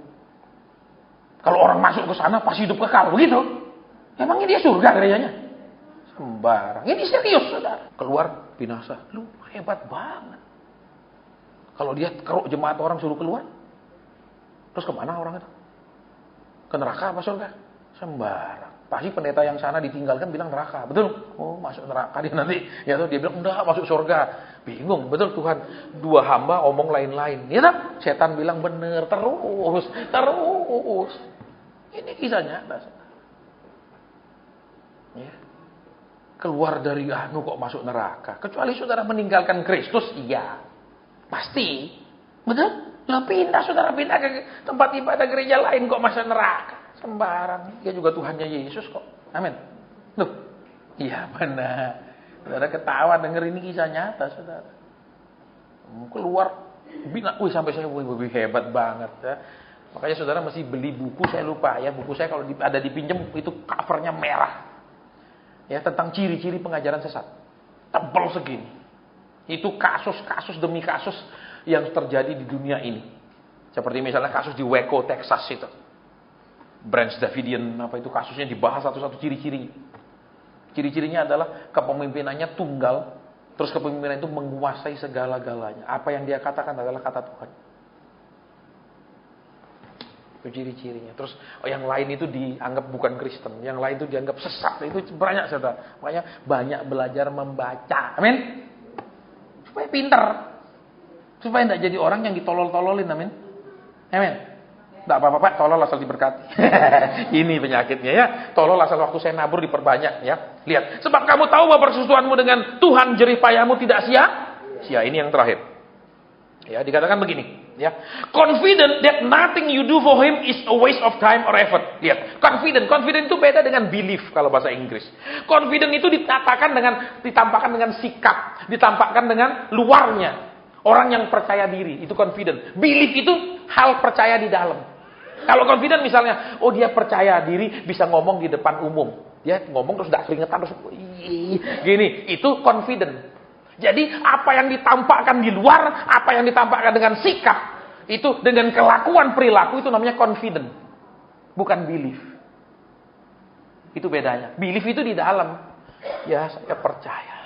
Kalau orang masuk ke sana pasti hidup kekal, begitu. Emangnya dia surga gerejanya? Sembarang. Ini serius, saudara. Keluar binasa. Lu hebat banget. Kalau dia keruk jemaat orang suruh keluar, terus kemana orang itu? Ke neraka apa surga? Sembarang. Pasti pendeta yang sana ditinggalkan bilang neraka, betul? Oh, masuk neraka dia nanti. Ya tuh dia bilang enggak, masuk surga. Bingung, betul Tuhan. 2 hamba omong lain-lain. Ya tak? Setan bilang bener, terus. Ini kisahnya, ya. Keluar dari kok masuk neraka. Kecuali saudara meninggalkan Kristus, iya. Pasti. Betul? Lah pindah, saudara, pindah ke tempat ibadah gereja lain kok masuk neraka. Sembarang. Dia juga Tuhannya Yesus kok. Amin. Loh. Iya benar. Saudara ketawa denger ini kisah nyata, saudara. Keluar bina, sampai saya hebat banget ya. Makanya saudara mesti beli buku, saya lupa ya, buku saya kalau ada dipinjam itu covernya merah. Ya, tentang ciri-ciri pengajaran sesat. Tebal segini. Itu kasus-kasus demi kasus yang terjadi di dunia ini. Seperti misalnya kasus di Waco, Texas itu. Branch Davidian, apa itu kasusnya dibahas satu-satu ciri-cirinya. Ciri-cirinya adalah kepemimpinannya tunggal. Terus kepemimpinan itu menguasai segala-galanya. Apa yang dia katakan adalah kata Tuhan. Itu ciri-cirinya. Terus yang lain itu dianggap bukan Kristen. Yang lain itu dianggap sesat. Itu banyak, saudara. Makanya banyak belajar membaca. Amin. Supaya pinter. Supaya tidak jadi orang yang ditolol-tololin. Amin. Amin. Tidak apa-apa, Pak. Tolol asal diberkati. Ini penyakitnya ya. Tolol asal waktu saya nabur diperbanyak ya. Lihat. Sebab kamu tahu bahwa persesuaianmu dengan Tuhan jerih payahmu tidak sia-sia. Ini yang terakhir. Ya, dikatakan begini. Ya. Confident that nothing you do for him is a waste of time or effort. Lihat. Confident. Confident itu beda dengan belief kalau bahasa Inggris. Confident itu ditampakkan dengan sikap. Ditampakkan dengan luarnya. Orang yang percaya diri. Itu confident. Belief itu hal percaya di dalam. Kalau confident misalnya, dia percaya diri bisa ngomong di depan umum. Dia ngomong terus gak keringetan terus gini, itu confident. Jadi apa yang ditampakkan di luar, apa yang ditampakkan dengan sikap, itu dengan kelakuan perilaku itu namanya confident. Bukan belief. Itu bedanya. Belief itu di dalam. Ya, saya percaya.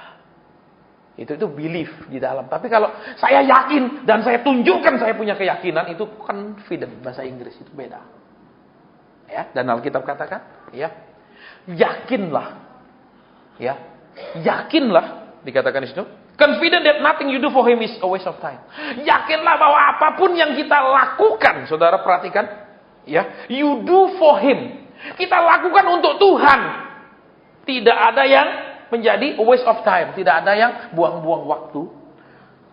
Itu belief di dalam. Tapi kalau saya yakin dan saya tunjukkan saya punya keyakinan, itu confident bahasa Inggris, itu beda. Ya, dan Alkitab katakan, ya. Yakinlah. Ya. Yakinlah dikatakan di situ. Confident that nothing you do for him is a waste of time. Yakinlah bahwa apapun yang kita lakukan, saudara perhatikan, ya, you do for him. Kita lakukan untuk Tuhan. Tidak ada yang menjadi a waste of time. Tidak ada yang buang-buang waktu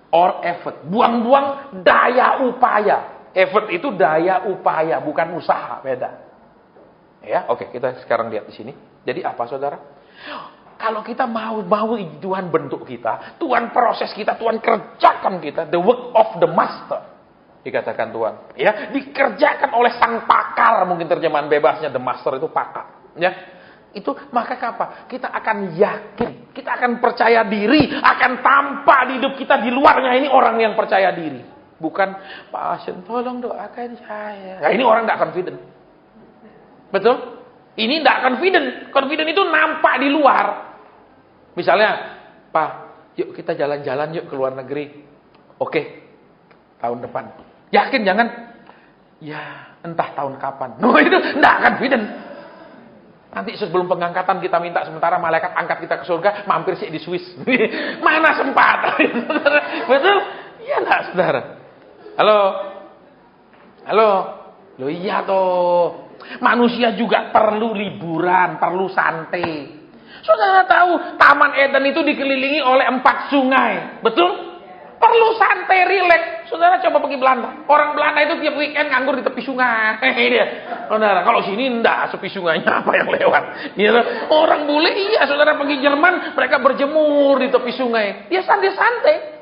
or effort. Buang-buang daya upaya. Effort itu daya upaya, bukan usaha, beda. Ya, oke, kita sekarang lihat di sini. Jadi apa, saudara? Kalau kita mau Tuhan bentuk kita, Tuhan proses kita, Tuhan kerjakan kita, the work of the master. Dikatakan Tuhan, ya, dikerjakan oleh sang pakar, mungkin terjemahan bebasnya the master itu pakar, ya. Itu maka apa? Kita akan yakin, kita akan percaya diri, akan tampak di hidup kita di luarnya ini orang yang percaya diri. Bukan, Pak Asen, tolong doakan saya. Nah, ini orang tidak confident. Betul? Ini tidak confident. Confident itu nampak di luar. Misalnya, Pak, yuk kita jalan-jalan yuk ke luar negeri. Oke, tahun depan. Yakin jangan? Ya, entah tahun kapan. No, itu tidak confident. Nanti sebelum pengangkatan kita minta sementara malaikat angkat kita ke surga, mampir sih di Swiss. Mana sempat? Betul? Iya enggak, saudara? Halo? Halo? Loh iya toh. Manusia juga perlu liburan, perlu santai. Saudara tahu, Taman Eden itu dikelilingi oleh 4 sungai. Betul? Perlu santai, rileks. Saudara coba pergi Belanda. Orang Belanda itu tiap weekend nganggur di tepi sungai. Dia. Saudara, kalau sini enggak, sepi sungainya apa yang lewat. Gitu. Orang bule iya, saudara pergi Jerman, mereka berjemur di tepi sungai. Dia santai-santai.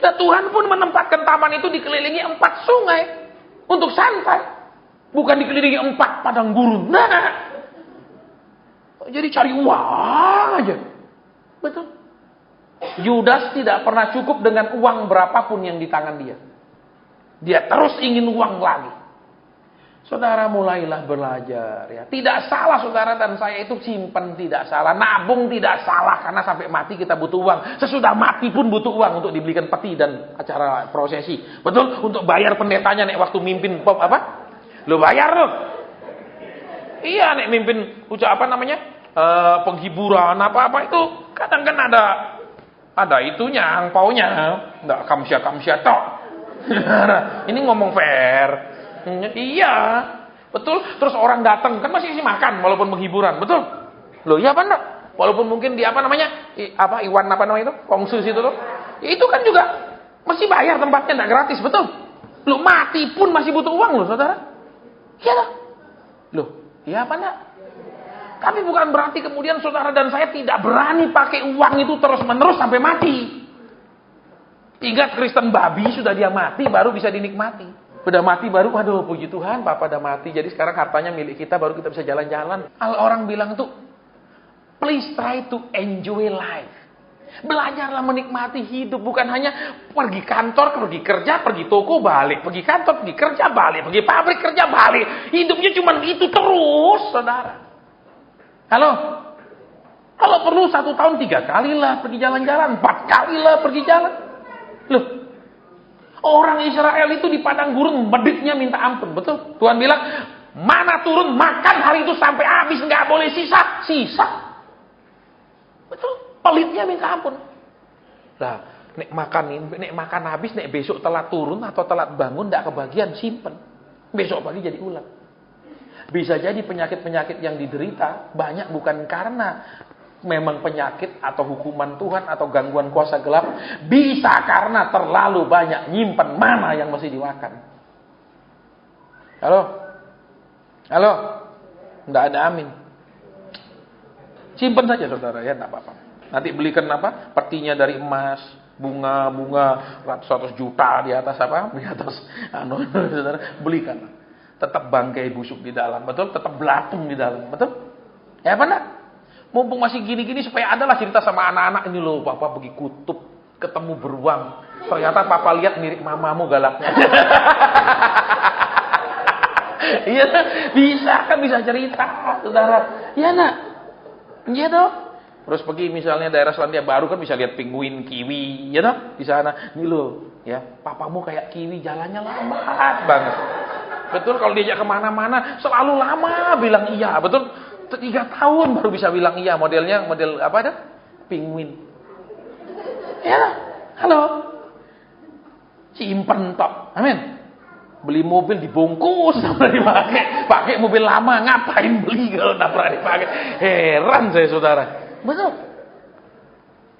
Dan Tuhan pun menempatkan taman itu dikelilingi 4 sungai. Untuk santai. Bukan dikelilingi 4 padang gurun. Nah. Jadi cari uang aja. Betul. Yudas tidak pernah cukup dengan uang berapapun yang di tangan dia. Dia terus ingin uang lagi. Saudara mulailah belajar ya. Tidak salah saudara dan saya itu simpen tidak salah. Nabung tidak salah karena sampai mati kita butuh uang. Sesudah mati pun butuh uang untuk dibelikan peti dan acara prosesi. Betul? Untuk bayar pendetanya nek waktu mimpin apa? Lo bayar lo. Iya nek mimpin penghiburan apa-apa itu kadang kan ada itunya, angpaunya. Enggak kamsia tok. Ini ngomong fair. Iya. Betul? Terus orang datang kan masih makan walaupun penghiburan, betul? Loh, iya apa enggak? Walaupun mungkin di Iwan itu? Kongsus itu loh. Itu kan juga Mesti bayar tempatnya, enggak gratis, betul? Loh, mati pun masih butuh uang loh, saudara. Iya loh. Loh, iya apa enggak? Tapi bukan berarti kemudian saudara dan saya tidak berani pakai uang itu terus-menerus sampai mati. Ingat Kristen babi, sudah dia mati baru bisa dinikmati. Udah mati baru, waduh puji Tuhan, papa udah mati. Jadi sekarang hartanya milik kita, baru kita bisa jalan-jalan. Orang bilang tuh, please try to enjoy life. Belajarlah menikmati hidup. Bukan hanya pergi kantor, pergi kerja, pergi toko, balik. Pergi kantor, pergi kerja, balik. Pergi pabrik, kerja, balik. Hidupnya cuma itu terus, saudara. Halo? Kalau perlu 1 tahun 3 kali lah pergi jalan-jalan. 4 kali lah pergi jalan. Loh, orang Israel itu di padang gurun meditnya minta ampun, betul? Tuhan bilang, mana turun makan hari itu sampai habis, nggak boleh sisa. Betul? Pelitnya minta ampun. Lah, nek makan habis, nek besok telat turun atau telat bangun, nggak kebagian, simpen. Besok pagi jadi ulang. Bisa jadi penyakit-penyakit yang diderita banyak bukan karena memang penyakit atau hukuman Tuhan atau gangguan kuasa gelap, bisa karena terlalu banyak nyimpen mana yang mesti dimakan. Halo, nggak ada amin. Simpen saja saudara ya, nggak apa-apa. Nanti belikan apa? Petinya dari emas, bunga ratus juta di atas apa? Di atas saudara, belikan. Tetap bangkai busuk di dalam, betul? Tetap belatung di dalam, betul? Ya apa enggak? Mumpung masih gini-gini supaya adalah cerita sama anak-anak ini loh, papa pergi kutub, ketemu beruang. Ternyata papa lihat mirip mamamu galaknya. Iya, bisa cerita, saudara. Iya nak? Iya dong. Terus pergi misalnya daerah Selandia Baru kan bisa lihat penguin, kiwi, ya dong? Di sana, ini loh, ya, papamu kayak kiwi, jalannya lambat banget. Betul, kalau diajak kemana-mana selalu lama bilang iya, betul? 3 tahun baru bisa bilang iya, model apa ada? Penguin. Ya, halo. Simpen tok. Amin. Beli mobil dibungkus sampai dipakai. Pakai mobil lama, ngapain beli kalau enggak pernah dipakai? Heran saya, saudara. Betul.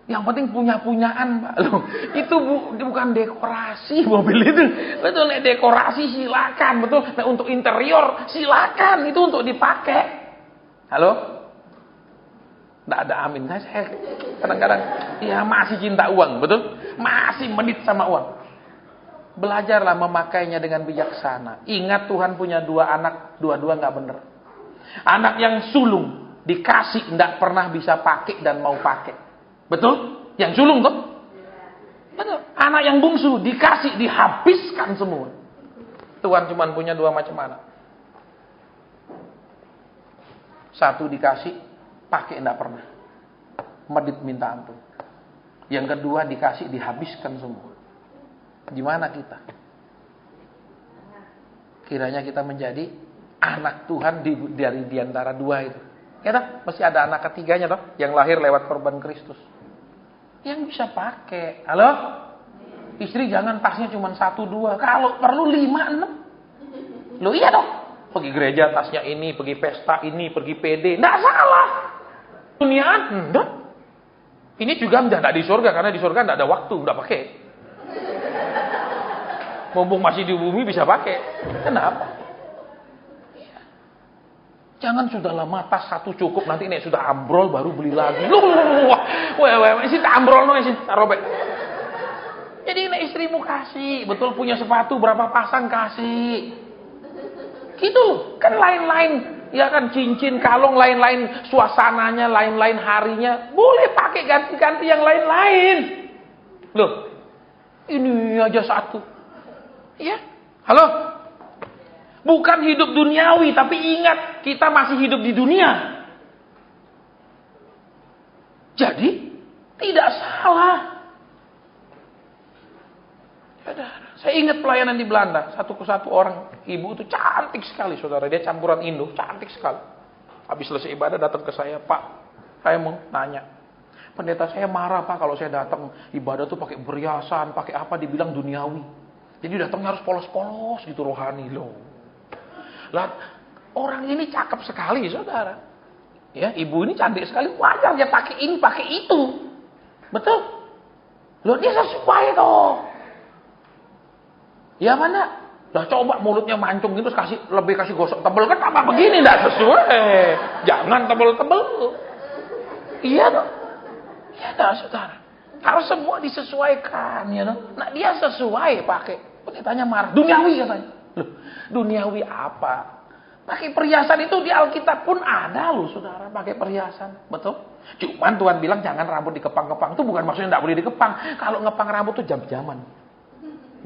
Yang penting punya-punyaan, Pak. Loh, itu bukan dekorasi mobil itu. Betul, nek dekorasi silakan, betul. Nek untuk interior silakan, itu untuk dipakai. Halo? Nggak ada amin. Saya kadang-kadang ya masih cinta uang, betul? Masih menit sama uang. Belajarlah memakainya dengan bijaksana. Ingat Tuhan punya 2 anak, dua-dua nggak bener. Anak yang sulung dikasih nggak pernah bisa pakai dan mau pakai. Betul? Yang sulung tuh? Betul. Anak yang bungsu dikasih dihabiskan semua. Tuhan cuma punya 2 macam anak. 1 dikasih, pakai enggak pernah. Medit minta ampun. Yang kedua dikasih, dihabiskan semua. Gimana kita? Kiranya kita menjadi anak Tuhan dari diantara 2 itu. Ya toh? Mesti ada anak ketiganya toh, yang lahir lewat korban Kristus. Yang bisa pakai. Halo? Istri jangan tasnya cuma 1-2. Kalau perlu 5-6. Loh iya dong. Pergi gereja tasnya ini, pergi pesta ini, pergi PD. Nggak salah. Duniaan, enggak. Ini juga enggak di surga, karena di surga enggak ada waktu, enggak pakai. Mumpung masih di bumi bisa pakai. Kenapa? Jangan sudah lama tas 1 cukup, nanti nek sudah ambrol baru beli lagi. Wah, isi ambrol no isi robek. Jadi nek istrimu kasih, betul punya sepatu berapa pasang kasih. Gitu kan, lain-lain ya kan, cincin, kalung, lain-lain suasananya, lain-lain harinya, boleh pakai ganti-ganti yang lain-lain. Loh, ini aja 1. Ya, halo. Bukan hidup duniawi, tapi ingat kita masih hidup di dunia. Jadi tidak salah. Saya ingat pelayanan di Belanda, satu orang ibu itu cantik sekali, saudara. Dia campuran Indo, cantik sekali. Habis selesai ibadah datang ke saya, Pak, saya mau nanya. Pendeta saya marah Pak kalau saya datang ibadah tuh pakai perhiasan, pakai apa, dibilang duniawi. Jadi datangnya harus polos-polos gitu, rohani loh. Lah, orang ini cakep sekali, saudara. Ya, ibu ini cantik sekali, wajar dia pakai ini, pakai itu. Betul? Loh, dia sesuai toh. Ya mana? Lah coba mulutnya mancung gitu, kasih gosok tebel kan apa begini, enggak sesuai. Jangan tebel-tebel. Iya dong. Iya dah saudara. Harus semua disesuaikan ya dong. Nah dia sesuai pakai. Tanya marah. Duniawi katanya. Loh, duniawi apa? Pakai perhiasan itu di Alkitab pun ada loh saudara, pakai perhiasan. Betul? Cuman Tuhan bilang jangan rambut dikepang-kepang. Itu bukan maksudnya enggak boleh dikepang. Kalau ngepang rambut tuh jam-jaman.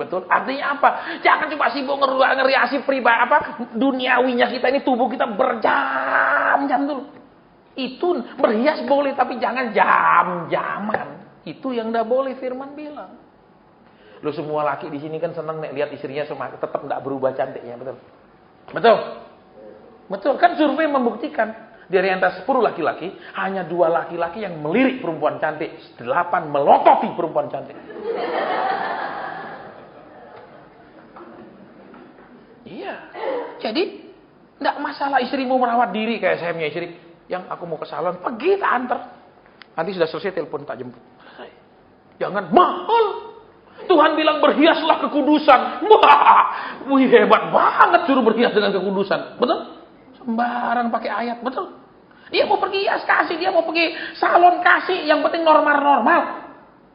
Betul? Artinya apa? Jangan cuma sibuk ngeriasi pribadi duniawinya kita ini, tubuh kita berjam-jam dulu. Itu berhias boleh tapi jangan jam-jaman. Itu yang enggak boleh firman bilang. Lo semua laki di sini kan senang nih lihat istrinya tetap enggak berubah cantiknya, betul? Betul? Betul, kan survei membuktikan dari antara 10 laki-laki hanya 2 laki-laki yang melirik perempuan cantik, 8 melototi perempuan cantik. Iya. Jadi enggak masalah istrimu merawat diri kayak saya punya istri yang aku mau ke salon, pergi tak antar. Nanti sudah selesai telepon tak jemput. Jangan mahal. Tuhan bilang berhiaslah kekudusan. Wah, wih hebat banget suruh berhias dengan kekudusan. Betul? Sembarang pakai ayat, betul? Dia mau pergi hias kasih, dia mau pergi salon kasih, yang penting normal-normal.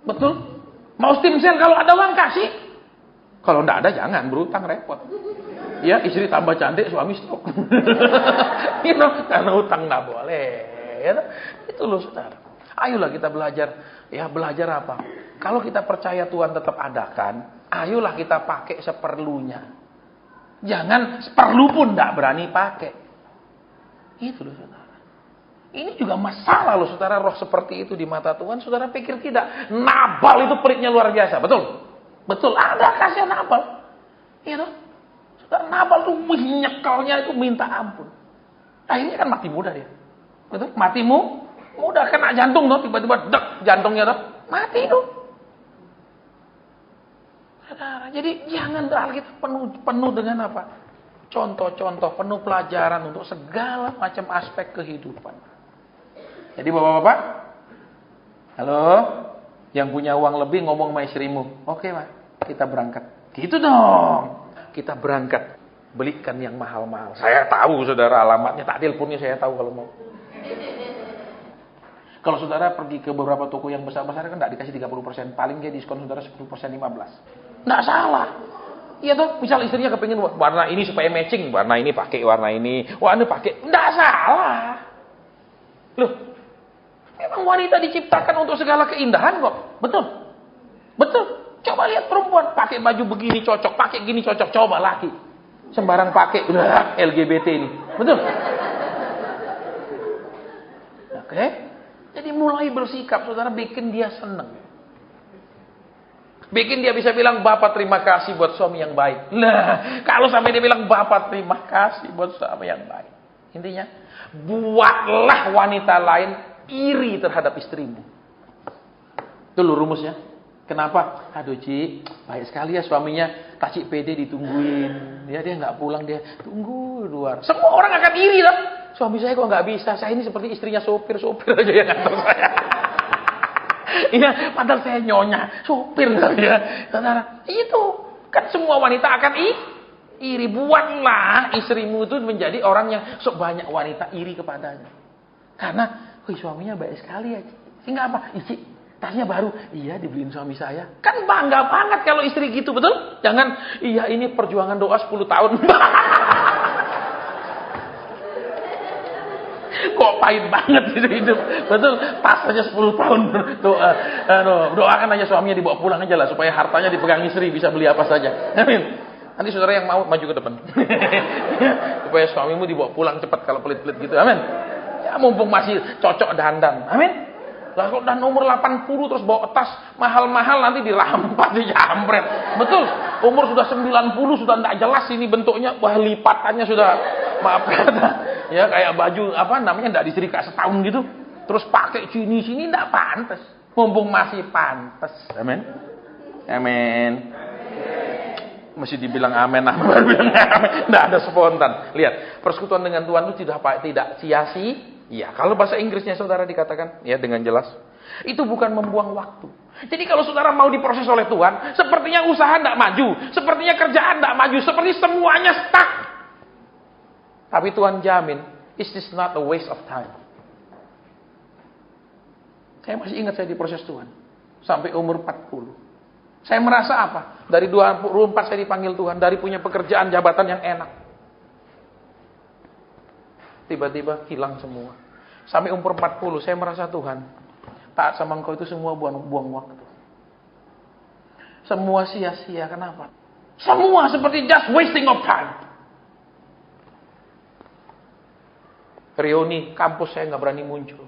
Betul? Mau stem cell kalau ada uang kasih. Kalau enggak ada jangan, berutang repot. Ya, istri tambah cantik, suami stroke. Karena utang enggak boleh. Ya, itu loh saudara. Ayolah kita belajar. Ya, belajar apa? Kalau kita percaya Tuhan tetap adakan, ayolah kita pakai seperlunya. Jangan seperlu pun enggak berani pakai. Itu loh saudara. Ini juga masalah loh saudara, roh seperti itu di mata Tuhan. Saudara pikir tidak? Nabal itu peritnya luar biasa, betul? Betul, ada kasihan Nabal. Iya toh? Saudara, Nabal tuh nyekelnya itu minta ampun. Akhirnya kan mati muda dia. Betul? Matimu muda, kena jantung toh, tiba-tiba dek jantungnya toh, mati itu. Saudara, jadi jangan Alkitab penuh dengan apa? Contoh-contoh, penuh pelajaran untuk segala macam aspek kehidupan. Jadi bapak-bapak, halo, yang punya uang lebih ngomong sama istrimu, oke Pak, kita berangkat. Gitu dong, kita berangkat, belikan yang mahal-mahal. Saya tahu saudara alamatnya, tak teleponnya saya tahu kalau mau. Kalau saudara pergi ke beberapa toko yang besar-besar kan tidak dikasih 30%, paling dia diskon saudara 10%, 15%. Nggak salah. Iya toh, misal istrinya kepingin warna ini supaya matching, warna ini pakai warna ini, warna pakai, nggak salah. Loh, memang wanita diciptakan untuk segala keindahan kok, betul? Betul. Coba lihat perempuan pakai baju begini cocok, pakai gini cocok, coba laki sembarang pakai, udah LGBT ini, betul? Oke, jadi mulai bersikap, saudara, bikin dia senang. Bikin dia bisa bilang, Bapak terima kasih buat suami yang baik. Nah, kalau sampai dia bilang, Bapak terima kasih buat suami yang baik. Intinya, buatlah wanita lain iri terhadap istrimu. Itu loh rumusnya. Kenapa? Aduh Ci, baik sekali ya suaminya. Tasik PD ditungguin. Dia nggak pulang, dia tunggu luar. Semua orang akan iri lah. Suami saya kok nggak bisa. Saya ini seperti istrinya sopir aja yang ngantor saya. Iya, padahal saya nyonya, sopir ya. Saudara, itu kan semua wanita akan iri. Buatlah istrimu itu menjadi orang yang banyak wanita iri kepadanya. Karena, suaminya baik sekali ya. Sehingga apa? Isi, tasnya baru. Iya, dibeliin suami saya. Kan bangga banget kalau istri gitu, betul? Jangan, iya ini perjuangan doa 10 tahun. Kok pahit banget hidup. Betul, pas aja 10 tahun doakan aja suaminya dibawa pulang aja lah supaya hartanya dipegang istri, bisa beli apa saja. Amin. Nanti saudara yang mau maju ke depan. Supaya suamimu dibawa pulang cepat kalau pelit-pelit gitu. Amin. Ya mumpung masih cocok dandan. Amin. Lah kalau udah umur 80 terus bawa tas mahal-mahal nanti dirampas, dijambret. Betul. Umur sudah 90 sudah enggak jelas ini bentuknya, wah lipatannya sudah maaf kata. Ya kayak baju apa namanya enggak disetrika setahun gitu. Terus pakai sini enggak pantas. Mumpung masih pantas. Amin. Amin. Mesti dibilang amin, baru bilang amin. Enggak ada spontan. Lihat, persekutuan dengan Tuhan itu tidak sia-sia. Iya, kalau bahasa Inggrisnya saudara dikatakan ya dengan jelas, Itu bukan membuang waktu. Jadi kalau saudara mau diproses oleh Tuhan, sepertinya usaha tidak maju, sepertinya kerjaan tidak maju, seperti semuanya stuck. Tapi Tuhan jamin, is this not a waste of time? Saya masih ingat saya diproses Tuhan. Sampai umur 40. Saya merasa apa? Dari 24 saya dipanggil Tuhan. Dari punya pekerjaan, jabatan yang enak. Tiba-tiba hilang semua. Sampai umur 40 saya merasa Tuhan, taat sama Engkau itu semua buang waktu. Semua sia-sia. Kenapa? Semua seperti just wasting of time. Reuni kampus saya nggak berani muncul.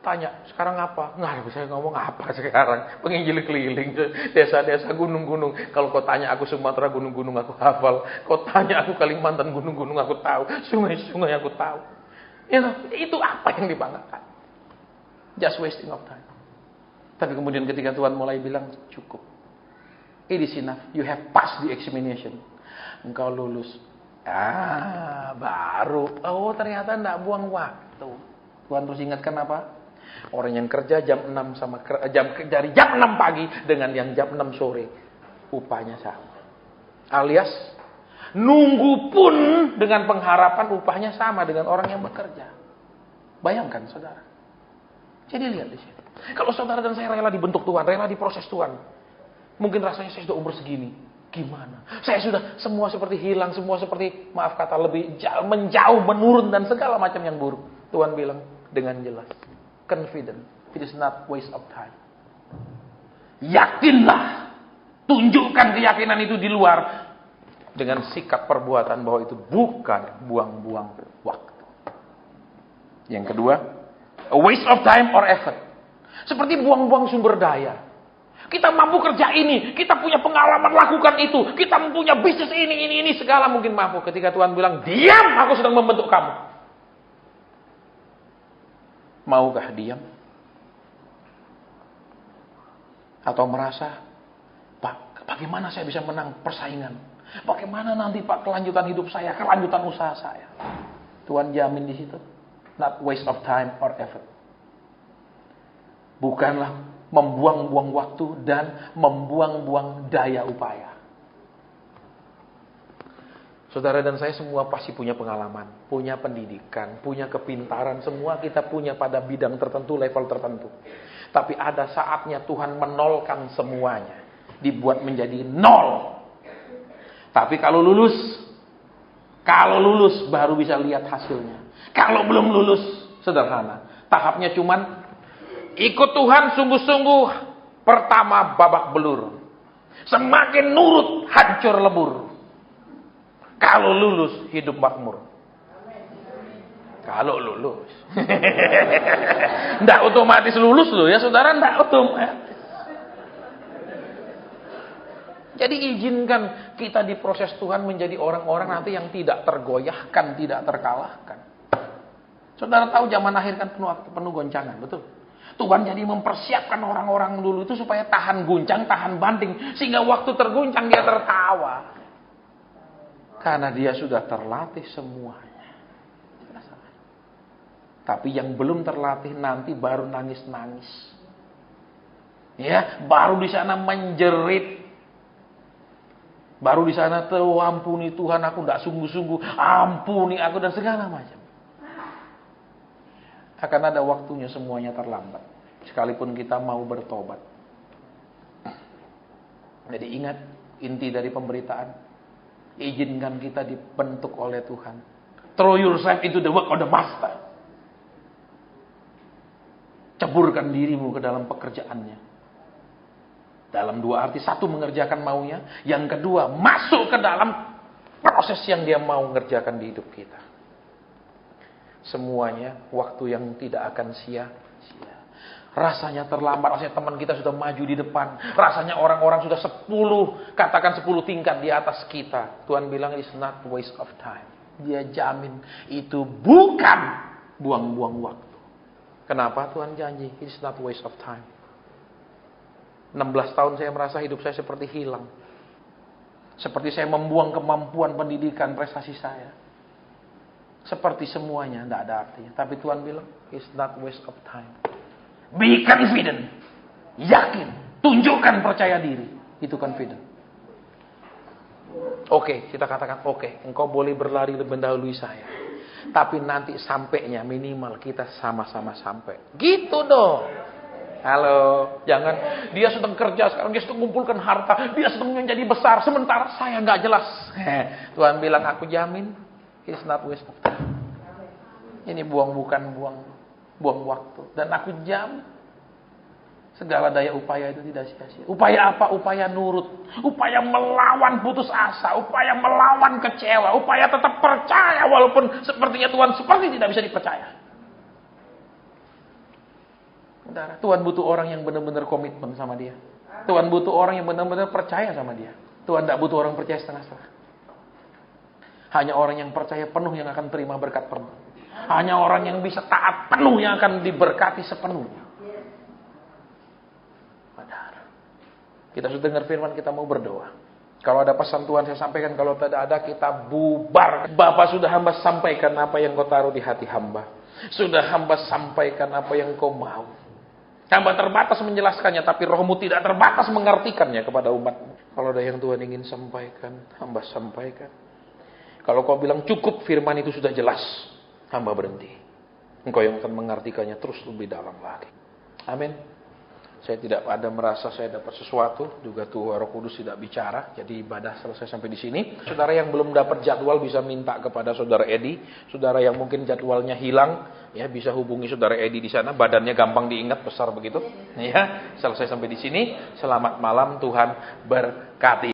Tanya, sekarang apa? Nggak bisa ngomong apa sekarang. Penginjil keliling, desa-desa, gunung-gunung. Kalau kau tanya aku Sumatera, gunung-gunung aku hafal. Kau tanya aku Kalimantan, gunung-gunung aku tahu. Sungai-sungai aku tahu. Itu apa yang dibanggakan? Just wasting of time. Tapi kemudian ketika Tuhan mulai bilang, cukup. It is enough. You have passed the examination. Engkau lulus. Baru. Oh, ternyata enggak buang waktu. Tuhan terus ingatkan apa? Orang yang kerja jam 6 dari jam 6 pagi dengan yang jam 6 sore, upahnya sama. Alias nunggu pun dengan pengharapan upahnya sama dengan orang yang bekerja. Bayangkan saudara. Jadi lihat di sini. Kalau saudara dan saya rela dibentuk Tuhan, rela diproses Tuhan, mungkin rasanya saya sudah umur segini. Gimana? Saya sudah semua seperti hilang, semua seperti maaf kata lebih menjauh, menurun dan segala macam yang buruk. Tuhan bilang dengan jelas, confident, it is not waste of time. Yakinlah, tunjukkan keyakinan itu di luar dengan sikap perbuatan bahwa itu bukan buang-buang waktu. Yang kedua, a waste of time or effort. Seperti buang-buang sumber daya. Kita mampu kerja ini, kita punya pengalaman lakukan itu, kita punya bisnis ini segala mungkin mampu. Ketika Tuhan bilang, diam, aku sedang membentuk kamu. Maukah diam? Atau merasa, Pak, bagaimana saya bisa menang persaingan? Bagaimana nanti Pak kelanjutan hidup saya, kelanjutan usaha saya? Tuhan jamin di situ, not waste of time or effort. Bukanlah membuang-buang waktu dan membuang-buang daya upaya. Saudara dan saya semua pasti punya pengalaman, punya pendidikan, punya kepintaran. Semua kita punya pada bidang tertentu, level tertentu. Tapi ada saatnya Tuhan menolkan semuanya. Dibuat menjadi nol. Tapi kalau lulus baru bisa lihat hasilnya. Kalau belum lulus, sederhana. Tahapnya cuman ikut Tuhan sungguh-sungguh, pertama babak belur. Semakin nurut, hancur lebur. Kalau lulus, hidup makmur. Kalau lulus. Nggak otomatis lulus loh ya saudara, nggak otomatis. Jadi izinkan kita diproses Tuhan menjadi orang-orang nanti yang tidak tergoyahkan, tidak terkalahkan. Saudara tahu zaman akhir kan penuh goncangan, betul? Tuhan jadi mempersiapkan orang-orang dulu itu supaya tahan guncang, tahan banting. Sehingga waktu terguncang dia tertawa. Karena dia sudah terlatih semuanya. Tapi yang belum terlatih nanti baru nangis-nangis. Ya, baru di sana menjerit. Baru di sana tuh ampuni Tuhan, aku tidak sungguh-sungguh. Ampuni aku dan segala macam. Akan ada waktunya semuanya terlambat. Sekalipun kita mau bertobat. Jadi ingat inti dari pemberitaan. Izinkan kita dibentuk oleh Tuhan. Throw yourself into the work of the master. Ceburkan dirimu ke dalam pekerjaannya. Dalam dua arti. Satu, mengerjakan maunya. Yang kedua, masuk ke dalam proses yang dia mau ngerjakan di hidup kita. Semuanya waktu yang tidak akan sia-sia. Rasanya terlambat, rasanya teman kita sudah maju di depan. Rasanya orang-orang sudah 10, katakan 10 tingkat di atas kita. Tuhan bilang, it's not waste of time. Dia jamin itu bukan buang-buang waktu. Kenapa Tuhan janji? It's not waste of time. 16 tahun saya merasa hidup saya seperti hilang. Seperti saya membuang kemampuan pendidikan prestasi saya. Seperti semuanya, tidak ada artinya. Tapi Tuhan bilang, it's not waste of time. Be confident. Yakin. Tunjukkan percaya diri. Itu confident. Oke, kita katakan, oke, engkau boleh berlari lebih mendahului saya. Tapi nanti sampainya minimal kita sama-sama sampai. Gitu dong. Halo, jangan dia sedang kerja sekarang, dia sedang mengumpulkan harta, dia sedang menjadi besar, sementara saya nggak jelas. Tuhan bilang, aku jamin, it's not waste of time. Ini buang waktu. Dan aku jamin, segala daya upaya itu tidak sia-sia. Upaya apa? Upaya nurut. Upaya melawan putus asa. Upaya melawan kecewa. Upaya tetap percaya walaupun sepertinya Tuhan seperti tidak bisa dipercaya. Tuhan butuh orang yang benar-benar komitmen sama dia. Tuhan butuh orang yang benar-benar percaya sama dia. Tuhan tidak butuh orang percaya setengah-setengah. Hanya orang yang percaya penuh yang akan terima berkat penuh. Hanya orang yang bisa taat penuh yang akan diberkati sepenuhnya. Kita sudah dengar firman, kita mau berdoa. Kalau ada pesan Tuhan saya sampaikan, kalau tidak ada kita bubar. Bapak, sudah hamba sampaikan apa yang kau taruh di hati hamba. Sudah hamba sampaikan apa yang kau mau. Hamba terbatas menjelaskannya, tapi rohmu tidak terbatas mengartikannya kepada umatmu. Kalau ada yang Tuhan ingin sampaikan, hamba sampaikan. Kalau kau bilang cukup, firman itu sudah jelas, hamba berhenti. Engkau yang akan mengartikannya terus lebih dalam lagi. Amin. Saya tidak ada merasa saya dapat sesuatu, juga Tuhan Roh Kudus tidak bicara. Jadi ibadah selesai sampai di sini. Saudara yang belum dapat jadwal bisa minta kepada Saudara Edi. Saudara yang mungkin jadwalnya hilang, ya bisa hubungi Saudara Edi di sana. Badannya gampang diingat, besar begitu. Ya, selesai sampai di sini. Selamat malam, Tuhan berkati.